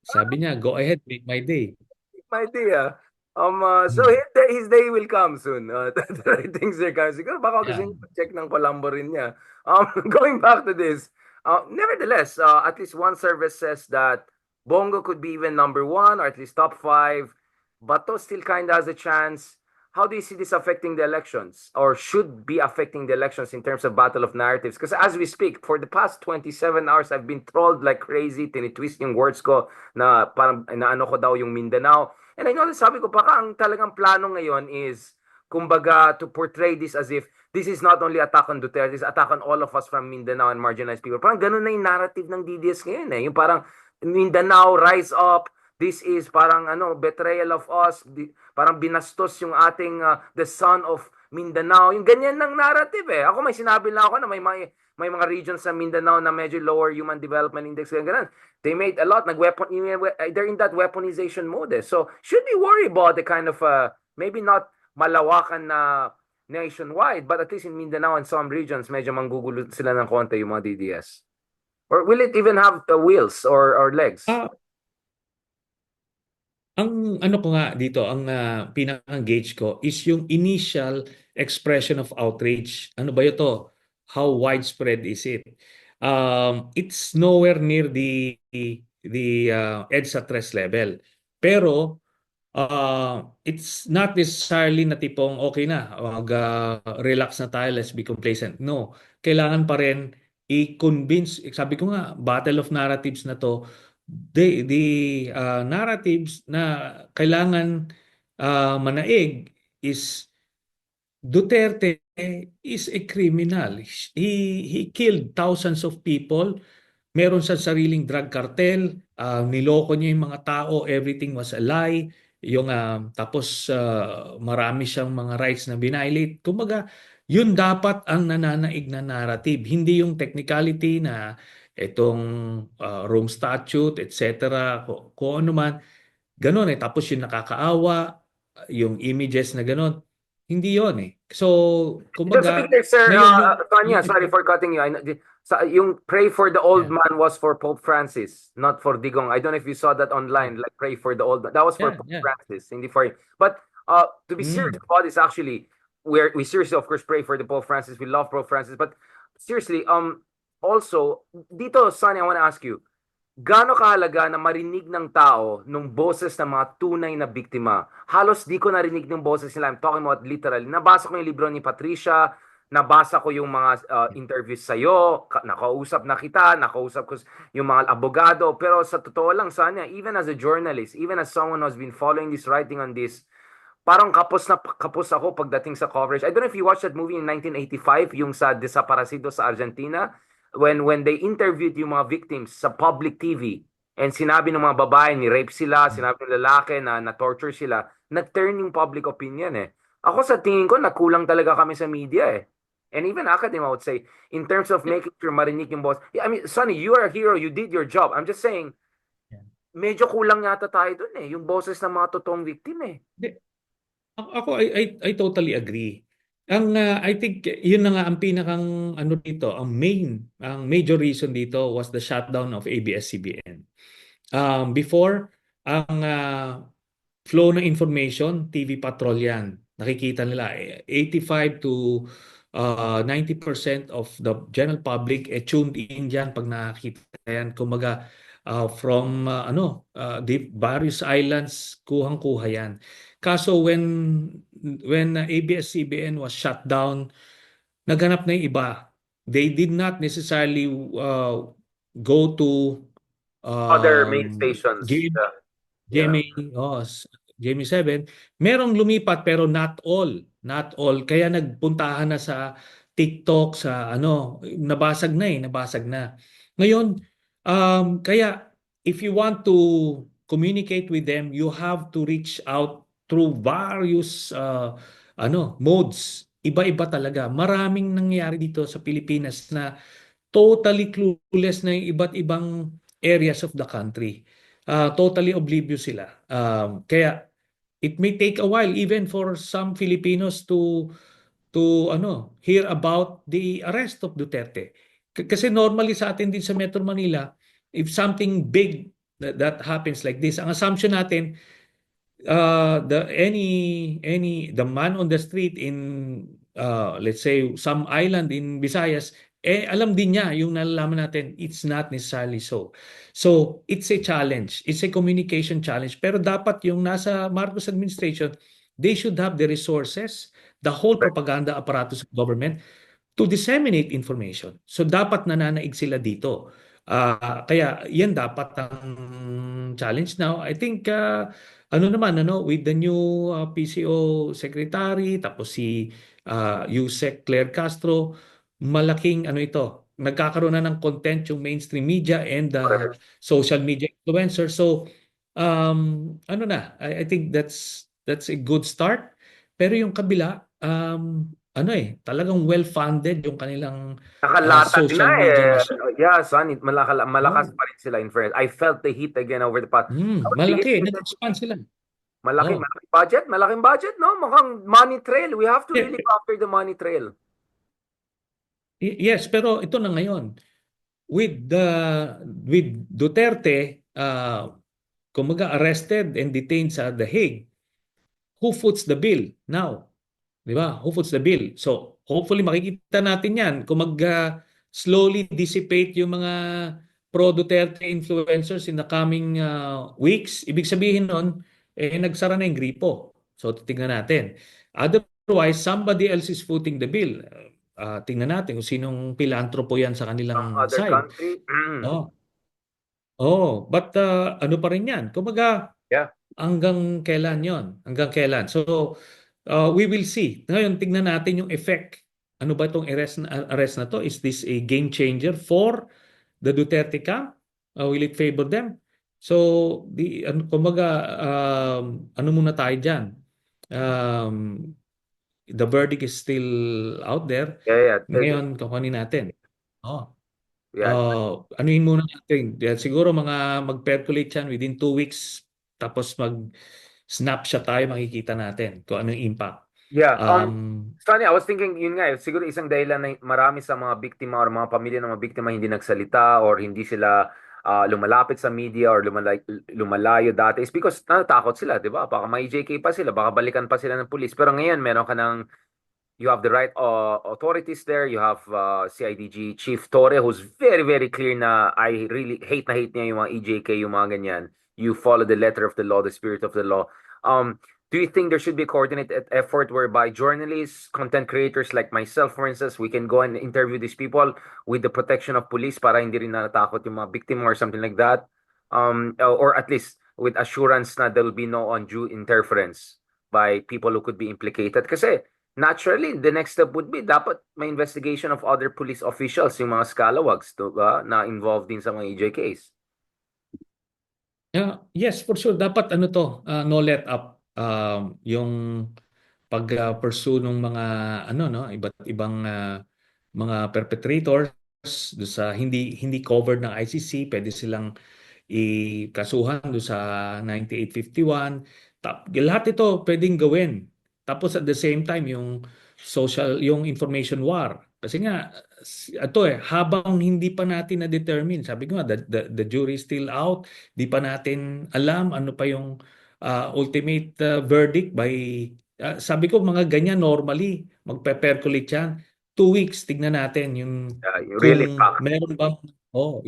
Sabi niya, go ahead, make my day. My idea. So Hmm. his day will come soon. The right things are coming. Siguro baka gusto Yeah. niya check ng Colombo rin niya. Going back to this, nevertheless, at least one service says that Bongo could be even number one or at least top five. Bato still kind of has a chance. How do you see this affecting the elections or should be affecting the elections in terms of battle of narratives? Because as we speak, for the past 27 hours, I've been trolled like crazy, tinitwist yung words ko na parang naano ko daw yung Mindanao. And I know, sabi ko, baka ang talagang plano ngayon is, kumbaga, to portray this as if this is not only attack on Duterte, it's attack on all of us from Mindanao and marginalized people. Parang ganun na yung narrative ng DDS ngayon eh. Yung parang Mindanao, rise up, this is parang ano betrayal of us, parang binastos yung ating the son of Mindanao. Yung ganyan ng narrative eh. Ako may sinabi lang ako na may mga regions sa Mindanao na medyo lower human development index ganyan. They made a lot they're in that weaponization mode eh. So should we worry about the kind of maybe not malawakan na nationwide but at least in Mindanao and some regions medyo manggugulo sila ng konti yung mga DDS? Or will it even have wheels or legs? Ah, ang ano ko nga dito, ang pinaka-gauge ko is yung initial expression of outrage. Ano ba ito? How widespread is it? It's nowhere near the EDSA stress level. Pero it's not necessarily na tipong okay na, relax na tayo, let's be complacent. No, kailangan pa rin i-convince, sabi ko nga, battle of narratives na to, the narratives na kailangan manaig is Duterte is a criminal. He killed thousands of people. Meron sa sariling drug cartel, niloko niya yung mga tao, everything was a lie. Yung tapos marami siyang mga rights na binviolate. Kumbaga, yun dapat ang nananaig na narrative, hindi yung technicality na itong Rome Statute, etc. Kung ano man, ganun eh. Tapos yung nakakaawa, yung images na ganun. Hindi yon eh. So, Just to be kumbaga, clear, sir, ngayon Tanya, sorry for cutting you. Yung pray for the old yeah, man was for Pope Francis, not for Digong. I don't know if you saw that online, like pray for the old man. That was for yeah, Pope yeah. Francis, hindi for. But to be serious Mm. about this, actually, we seriously, of course, pray for the Pope Francis. We love Pope Francis, but seriously, also dito, Sonny, I want to ask you, gaano kahalaga na marinig ng tao nung boses ng mga tunay na biktima? Halos di ko narinig ng boses nila. I'm talking about literally. Nabasa ko yung libro ni Patricia, nabasa ko yung mga interviews sa'yo, nakausap na kita, nakausap ko yung mga abogado. Pero sa totoo lang, Sanya, even as a journalist, even as someone who's been following this, writing on this, parang kapos na kapos ako pagdating sa coverage. I don't know if you watched that movie in 1985, yung sa Desaparecido sa Argentina, when they interviewed yung mga victims sa public TV and sinabi ng mga babae ni rape sila, sinabi ng lalaki na torture sila, nag-turn yung public opinion eh. Ako sa tingin ko, nakulang talaga kami sa media eh. And even academia, I would say, in terms of making sure marinig yung boss. Yeah, I mean, Sonny, you are a hero. You did your job. I'm just saying, medyo kulang yata tayo dun eh. Yung boses ng mga totoong victim eh. Ako, I totally agree. I think yun na nga ang pinakang ano dito, ang major reason dito was the shutdown of ABS-CBN. Before, ang flow ng information, TV Patrol yan. Nakikita nila, 85 to 90% of the general public tuned in dyan pag nakikita yan. Kumaga, from the various islands, kuhang-kuha yan. Kaso when ABS-CBN was shut down, naghanap na yung iba. They did not necessarily go to Other main stations. GM, Yeah. GMA, GMA7. Merong lumipat pero not all. Not all. Kaya nagpuntahan na sa TikTok, sa nabasag na nabasag na. Ngayon, kaya if you want to communicate with them, you have to reach out through various modes. Iba-iba talaga. Maraming nangyayari dito sa Pilipinas na totally clueless na yung iba't ibang areas of the country. Totally oblivious sila. Kaya it may take a while even for some Filipinos to hear about the arrest of Duterte. Kasi normally sa atin din sa Metro Manila, if something big that happens like this. Ang assumption natin, the man on the street in let's say some island in Visayas, alam din niya yung nalalaman natin, it's not necessarily so. So it's a challenge, it's a communication challenge, pero dapat yung nasa Marcos administration, they should have the resources, the whole propaganda apparatus of government to disseminate information. So dapat nananaig sila dito. Kaya yan dapat ang challenge now. I think ano naman with the new PCO secretary tapos si Yusek Claire Castro, malaking ito. Nagkakaroon na ng content yung mainstream media and the social media influencers. So I think that's a good start. Pero yung kabila talagang well-funded yung kanilang Nakalatag na social media eh. machine. Yeah, son, malakas Oh, pa rin sila in fairness. I felt the heat again over the past. malaki. Nag-expand sila. Malaking, Oh. malaking budget, no? Mukhang money trail. We have to really go after the money trail. Yes, pero ito na ngayon. With Duterte, kumaga arrested and detained sa The Hague, who foots the bill now? Di ba? Who foots the bill? So, hopefully makikita natin yan kung slowly dissipate yung mga pro-Duterte influencers in the coming weeks. Ibig sabihin nun, nagsara na yung gripo. So, titingnan natin. Otherwise, somebody else is footing the bill. Tingnan natin kung sinong pilantropo yan sa Some kanilang other side. country. Oh. But ano pa rin yan? Kumbaga, Yeah. hanggang kailan yon? Hanggang kailan? So, we will see. Ngayon, tignan natin yung effect. Ano ba itong arrest na to? Is this a game changer for the Duterte camp? Will it favor them? So, kumbaga, ano muna tayo dyan? The verdict is still out there. Yeah. Ngayon, kukunin natin. Oh. Yeah. Anuhin muna natin. Siguro mag-percolate yan within 2 weeks. Tapos mag-snapshot tayo, makikita natin kung ano yung impact. Yeah. Funny, I was thinking, yun nga, siguro isang dahilan na marami sa mga biktima or mga pamilya ng mga biktima hindi nagsalita or hindi sila lumalapit sa media or lumalayo dati is because natatakot sila, di ba? Baka may JK pa sila, baka balikan pa sila ng pulis. Pero ngayon, meron ka ng you have the right authorities there. You have CIDG Chief Torre, who's very, very clear na I really hate niya yung mga EJK, yung mga ganyan. You follow the letter of the law, the spirit of the law. Do you think there should be a coordinated effort whereby journalists, content creators like myself, for instance, we can go and interview these people with the protection of police para hindi rin natatakot yung mga biktima or something like that? Or at least with assurance na there will be no undue interference by people who could be implicated. Kasi naturally, the next step would be dapat may investigation of other police officials, yung mga scalawags na involved din sa mga EJKs. Yes, for sure. Dapat no let up yung pag-pursue ng mga iba't ibang mga perpetrators sa hindi covered ng ICC, pwede silang ikasuhan do sa 9851. Lahat ito pwedeng gawin. Tapos at the same time yung information war. Kasi nga habang hindi pa natin na-determine, sabi ko nga the jury is still out, di pa natin alam ano pa yung ultimate verdict by sabi ko mga ganyan normally magpe-percolate yan 2 weeks, tignan natin yung Really kung meron bang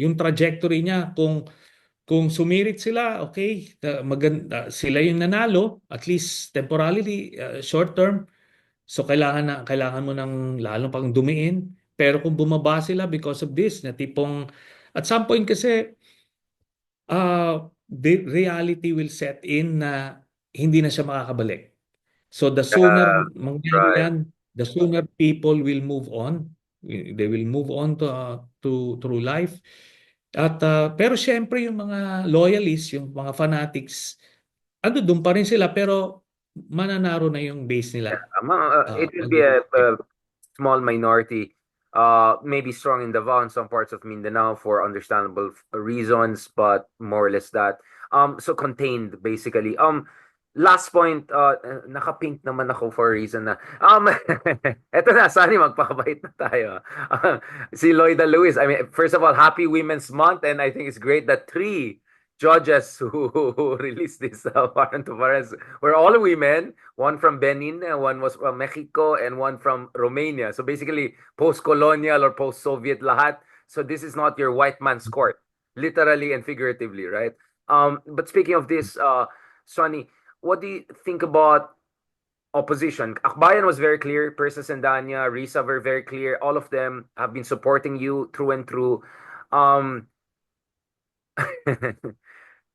yung trajectory niya, kung sumirit sila, okay, maganda sila yung nanalo at least temporarily, short term. So kailangan mo ng lalong pang dumiin. Pero kung bumaba sila because of this, na tipong at some point kasi the reality will set in na hindi na siya makakabalik. So the sooner mangyari yan, the sooner people will move on. They will move on to through life. At pero syempre yung mga loyalists, yung mga fanatics, doon pa rin sila pero mananaro na yung base nila. It will be a small minority, maybe strong in Davao and some parts of Mindanao for understandable reasons, but more or less that. So contained basically. Last point, naka-pink naman ako for a reason na. Eto na, sorry, magpakabait na tayo. Si Lloyda Lewis, I mean, first of all, happy Women's Month, and I think it's great that 3 judges who released this warrant of arrest were all women, one from Benin, and one was from Mexico, and one from Romania. So basically, post-colonial or post-Soviet lahat. So this is not your white man's court, literally and figuratively, right? But speaking of this, Sonny, what do you think about opposition? Akbayan was very clear. Persa Sendanya, Risa were very clear. All of them have been supporting you through and through. Um,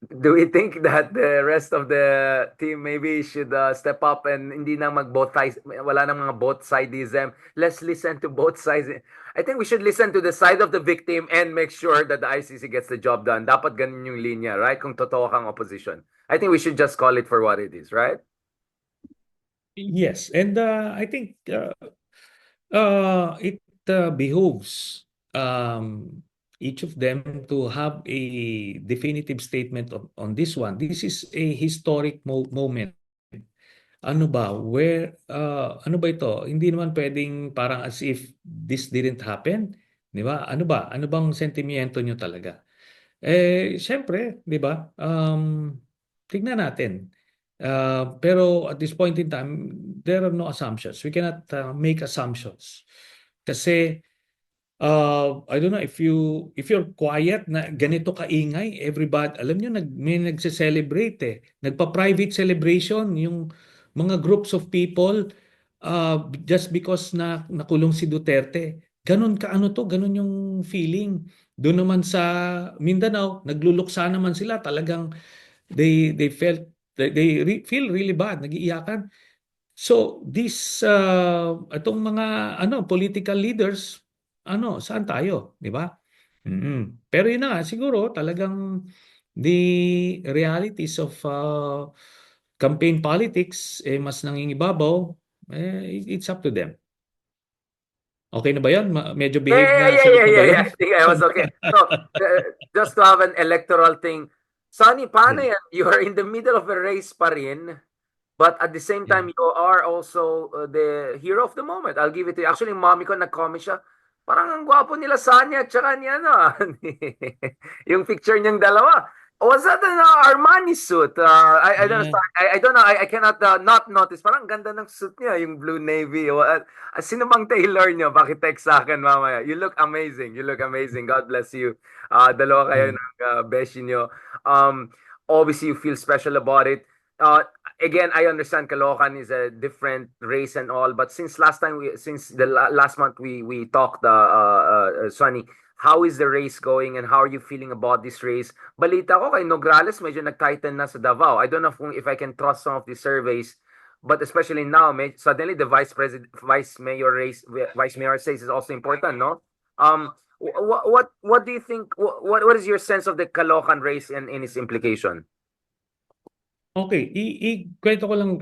do we think that the rest of the team maybe should step up and hindi na mag-both sides, wala nang mga both sidism. Let's listen to both sides. I think we should listen to the side of the victim and make sure that the ICC gets the job done. Dapat ganun yung linya, right? Kung totoo kang opposition. I think we should just call it for what it is, right? Yes, and I think it behooves each of them to have a definitive statement on this one. This is a historic moment. Ano ba? Ano ba ito? Hindi naman pwedeng parang as if this didn't happen. Di ba? Ano ba? Ano bang sentimiento nyo talaga? Syempre, di ba? Tignan natin. Pero at this point in time, there are no assumptions. We cannot make assumptions. Kasi I don't know if you're quiet na ganito kaingay, everybody, alam niyo may nagse-celebrate Nagpa-private celebration yung mga groups of people just because na nakulong si Duterte. Ganun ka ano to, ganun yung feeling. Doon naman sa Mindanao, nagluluksa naman sila, talagang they felt feel really bad, nagiiyakan. So this itong mga political leaders saan tayo, di ba? Pero yun na nga, siguro talagang the realities of campaign politics mas nangingibabaw, it's up to them. Okay na ba yan? Medyo Yeah, behave yeah, na, yeah, sagot yeah, na ba yeah, yun? yeah. I think I was okay. So, just to have an electoral thing, Sonny, paano Yeah. yan? You are in the middle of a race pa rin, but at the same Yeah. time, you are also the hero of the moment. I'll give it to you. Actually, mommy ko nag-comment siya, parang ang gwapo nila Sanya at saka niya, no? Yung picture niyang dalawa. Was that an Armani suit? I don't know. Yeah. I don't know. I cannot not notice. Parang ganda ng suit niya, yung blue navy. Sino bang tailor niyo? Pakitext sa akin mamaya. You look amazing. You look amazing. God bless you. Dalawa kayo Yeah. ng beshi niyo. Obviously, you feel special about it. Again, I understand Caloocan is a different race and all, but since last month we talked, Sonny, how is the race going and how are you feeling about this race? Balita ko kay Nograles medyo nag-tighten na sa Davao. I don't know if I can trust some of these surveys, but especially now, suddenly the vice mayor race is also important, no? What do you think? What is your sense of the Caloocan race and its implication? Okay, ikwento ko lang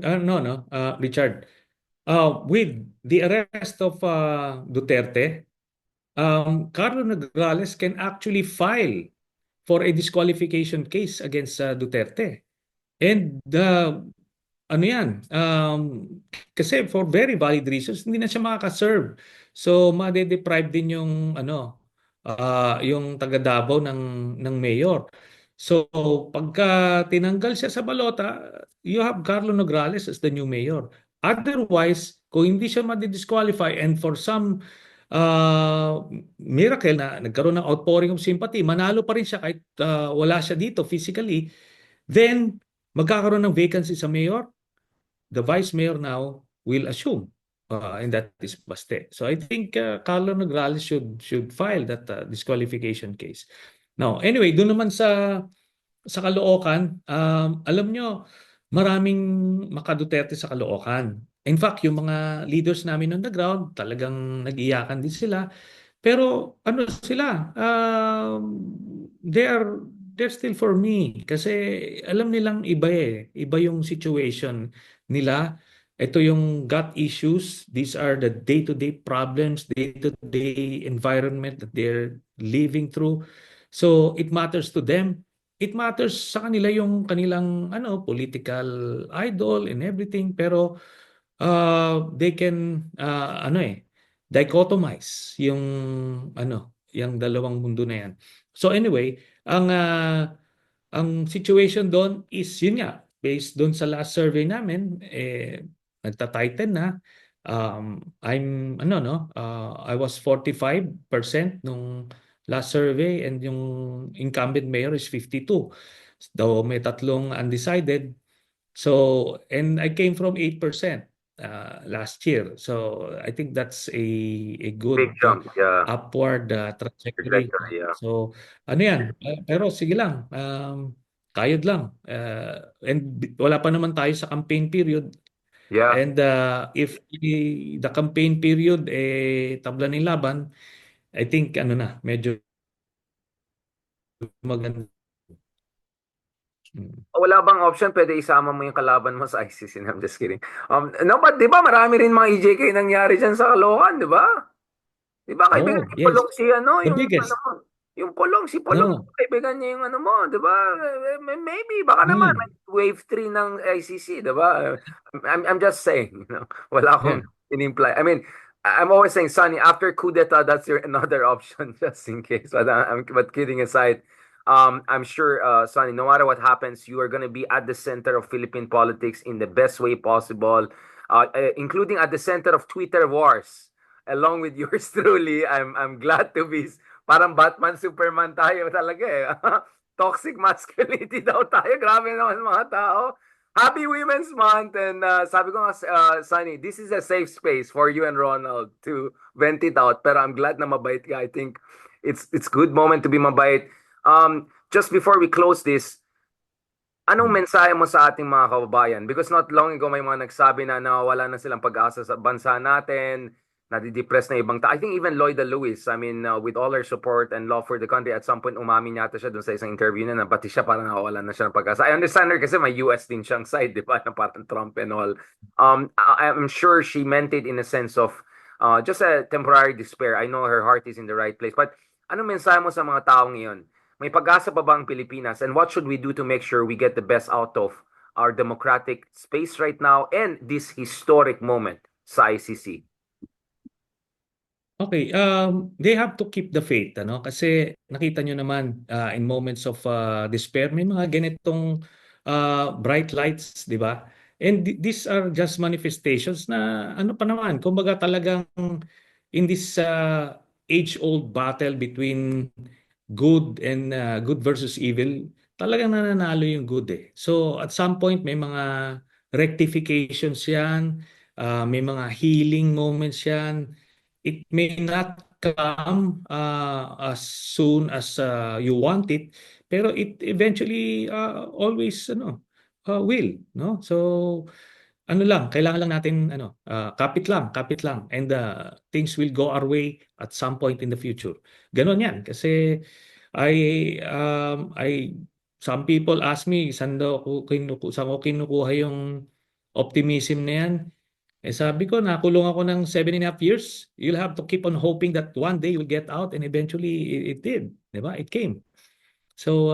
Richard. With the arrest of Duterte, Carlo Nograles can actually file for a disqualification case against Duterte. And ano yan, kasi for very valid reasons, hindi na siya makaka-serve. So, made-deprive din yung taga Davao ng mayor. So, pagka tinanggal siya sa balota, you have Carlo Nograles as the new mayor. Otherwise, kung hindi siya ma-disqualify and for some miracle na nagkaroon ng outpouring of sympathy, manalo pa rin siya kahit wala siya dito physically, then magkakaroon ng vacancy sa mayor, the vice mayor now will assume, and that is Baste. So I think Carlo Nograles should file that disqualification case. Now, anyway, doon naman sa Caloocan, alam nyo, maraming maka-Duterte sa Caloocan. In fact, yung mga leaders namin on the ground, talagang nag-iyakan din sila. Pero ano sila, they're still for me kasi alam nilang iba Iba yung situation nila. Ito yung gut issues. These are the day-to-day problems, day-to-day environment that they're living through. So it matters to them. It matters sa kanila yung kanilang political idol and everything, pero they can dichotomize yung dalawang mundo na yan. So anyway, ang Ang situation doon is yun nga, based doon sa last survey namin, nagta-tighten na. I was 45% nung last survey and yung incumbent mayor is 52. Though may tatlong undecided. So, and I came from 8% last year. So, I think that's a Big good jump. Yeah. upward trajectory. Trajectory. Yeah. So, ano yan? Pero sige lang, kayod lang. Wala pa naman tayo sa campaign period. Yeah. And if the campaign period tabla ng laban, I think ano na, medyo maganda. Wala bang option? Pwede isama mo yung kalaban mo sa ICC. No, I'm just kidding. No, but di ba marami rin mga EJK nangyari dyan sa Caloocan, di ba? Di ba kaibigan Oh, ni yes. Polong si ano, The yung ano biggest. mo, yung Polong, si Polong, No. kaibigan niya yung ano mo, di ba? Maybe, baka naman, may Mm, wave 3 ng ICC, di ba? I'm just saying, wala yeah. akong in-imply. I mean, I'm always saying, Sonny, after coup d'etat, that's your another option, just in case. But kidding aside, I'm sure, Sonny, no matter what happens, you are going to be at the center of Philippine politics in the best way possible, including at the center of Twitter wars along with yours truly. I'm glad to be parang Batman Superman tayo talaga eh. Toxic masculinity daw tayo. Grabe naman mga tao. Happy Women's Month and sabi ko nga Sunny, this is a safe space for you and Ronald to vent it out. Pero I'm glad na mabait ka. I think it's good moment to be mabait. Just before we close this, anong mensahe mo sa ating mga kababayan? Because not long ago may mga nagsabi na nawawala na silang pag-asa sa bansa natin, nadidepress na ibang I think even Lloyda Lewis, I mean, with all her support and love for the country, at some point umamin yata siya dun sa isang interview na pati siya parang nawawalan na siya ng pag-asa. I understand her kasi may US din siyang side, di ba? Na parang Trump and all. I'm sure she meant it in a sense of just a temporary despair. I know her heart is in the right place. But anong mensahe mo sa mga taong iyon? May pag-asa pa ba ang Pilipinas? And what should we do to make sure we get the best out of our democratic space right now and this historic moment sa ICC? Okay, they have to keep the faith, ano? Kasi nakita nyo naman in moments of despair, may mga ganitong bright lights, di ba? And these are just manifestations na ano pa naman, kumbaga talagang in this age-old battle between good versus evil, talagang nananalo yung good eh. So at some point may mga rectifications yan, may mga healing moments yan. It may not come as soon as you want it, pero it eventually always will, no? So ano lang, kailangan lang natin kapit lang and things will go our way at some point in the future. Ganon 'yan kasi I some people ask me saan ko kinukuha yung optimism na 'yan. Sabi ko, nakulong ako ng 7.5 years. You'll have to keep on hoping that one day you'll get out and eventually it did. Di ba? It came. So,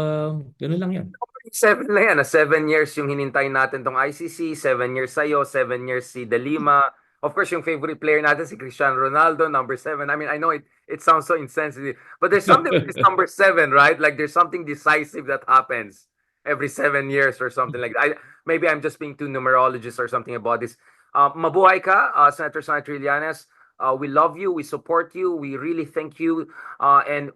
gano'n lang yun. 7 na yan. 7 years yung hinintay natin tong ICC, 7 years sa'yo, 7 years si De Lima. Of course, yung favorite player natin si Cristiano Ronaldo, number 7. I mean, I know it sounds so insensitive, but there's something with this number 7, right? Like there's something decisive that happens every 7 years or something like that. Maybe I'm just being too numerologist or something about this. Mabuhay ka, Senator Sonny Trillanes. We love you. We support you. We really thank you. And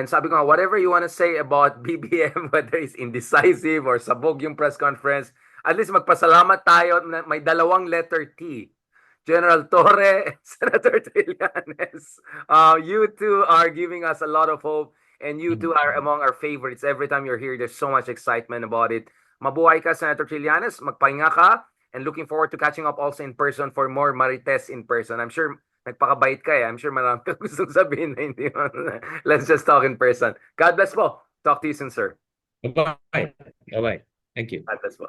sabi ko nga, whatever you want to say about BBM, whether it's indecisive or sabog yung press conference, at least magpasalamat tayo na may dalawang letter T. General Torre, Senator Trillanes. You two are giving us a lot of hope, and you two are among our favorites. Every time you're here, there's so much excitement about it. Mabuhay ka, Senator Trillanes. Magpahinga ka. And looking forward to catching up also in person for more Marites in person. I'm sure nagpakabait ka eh. I'm sure marami kang gustong sabihin na hindi mo. Let's just talk in person. God bless po. Talk to you soon, sir. Bye-bye. Bye-bye. Thank you. God bless po.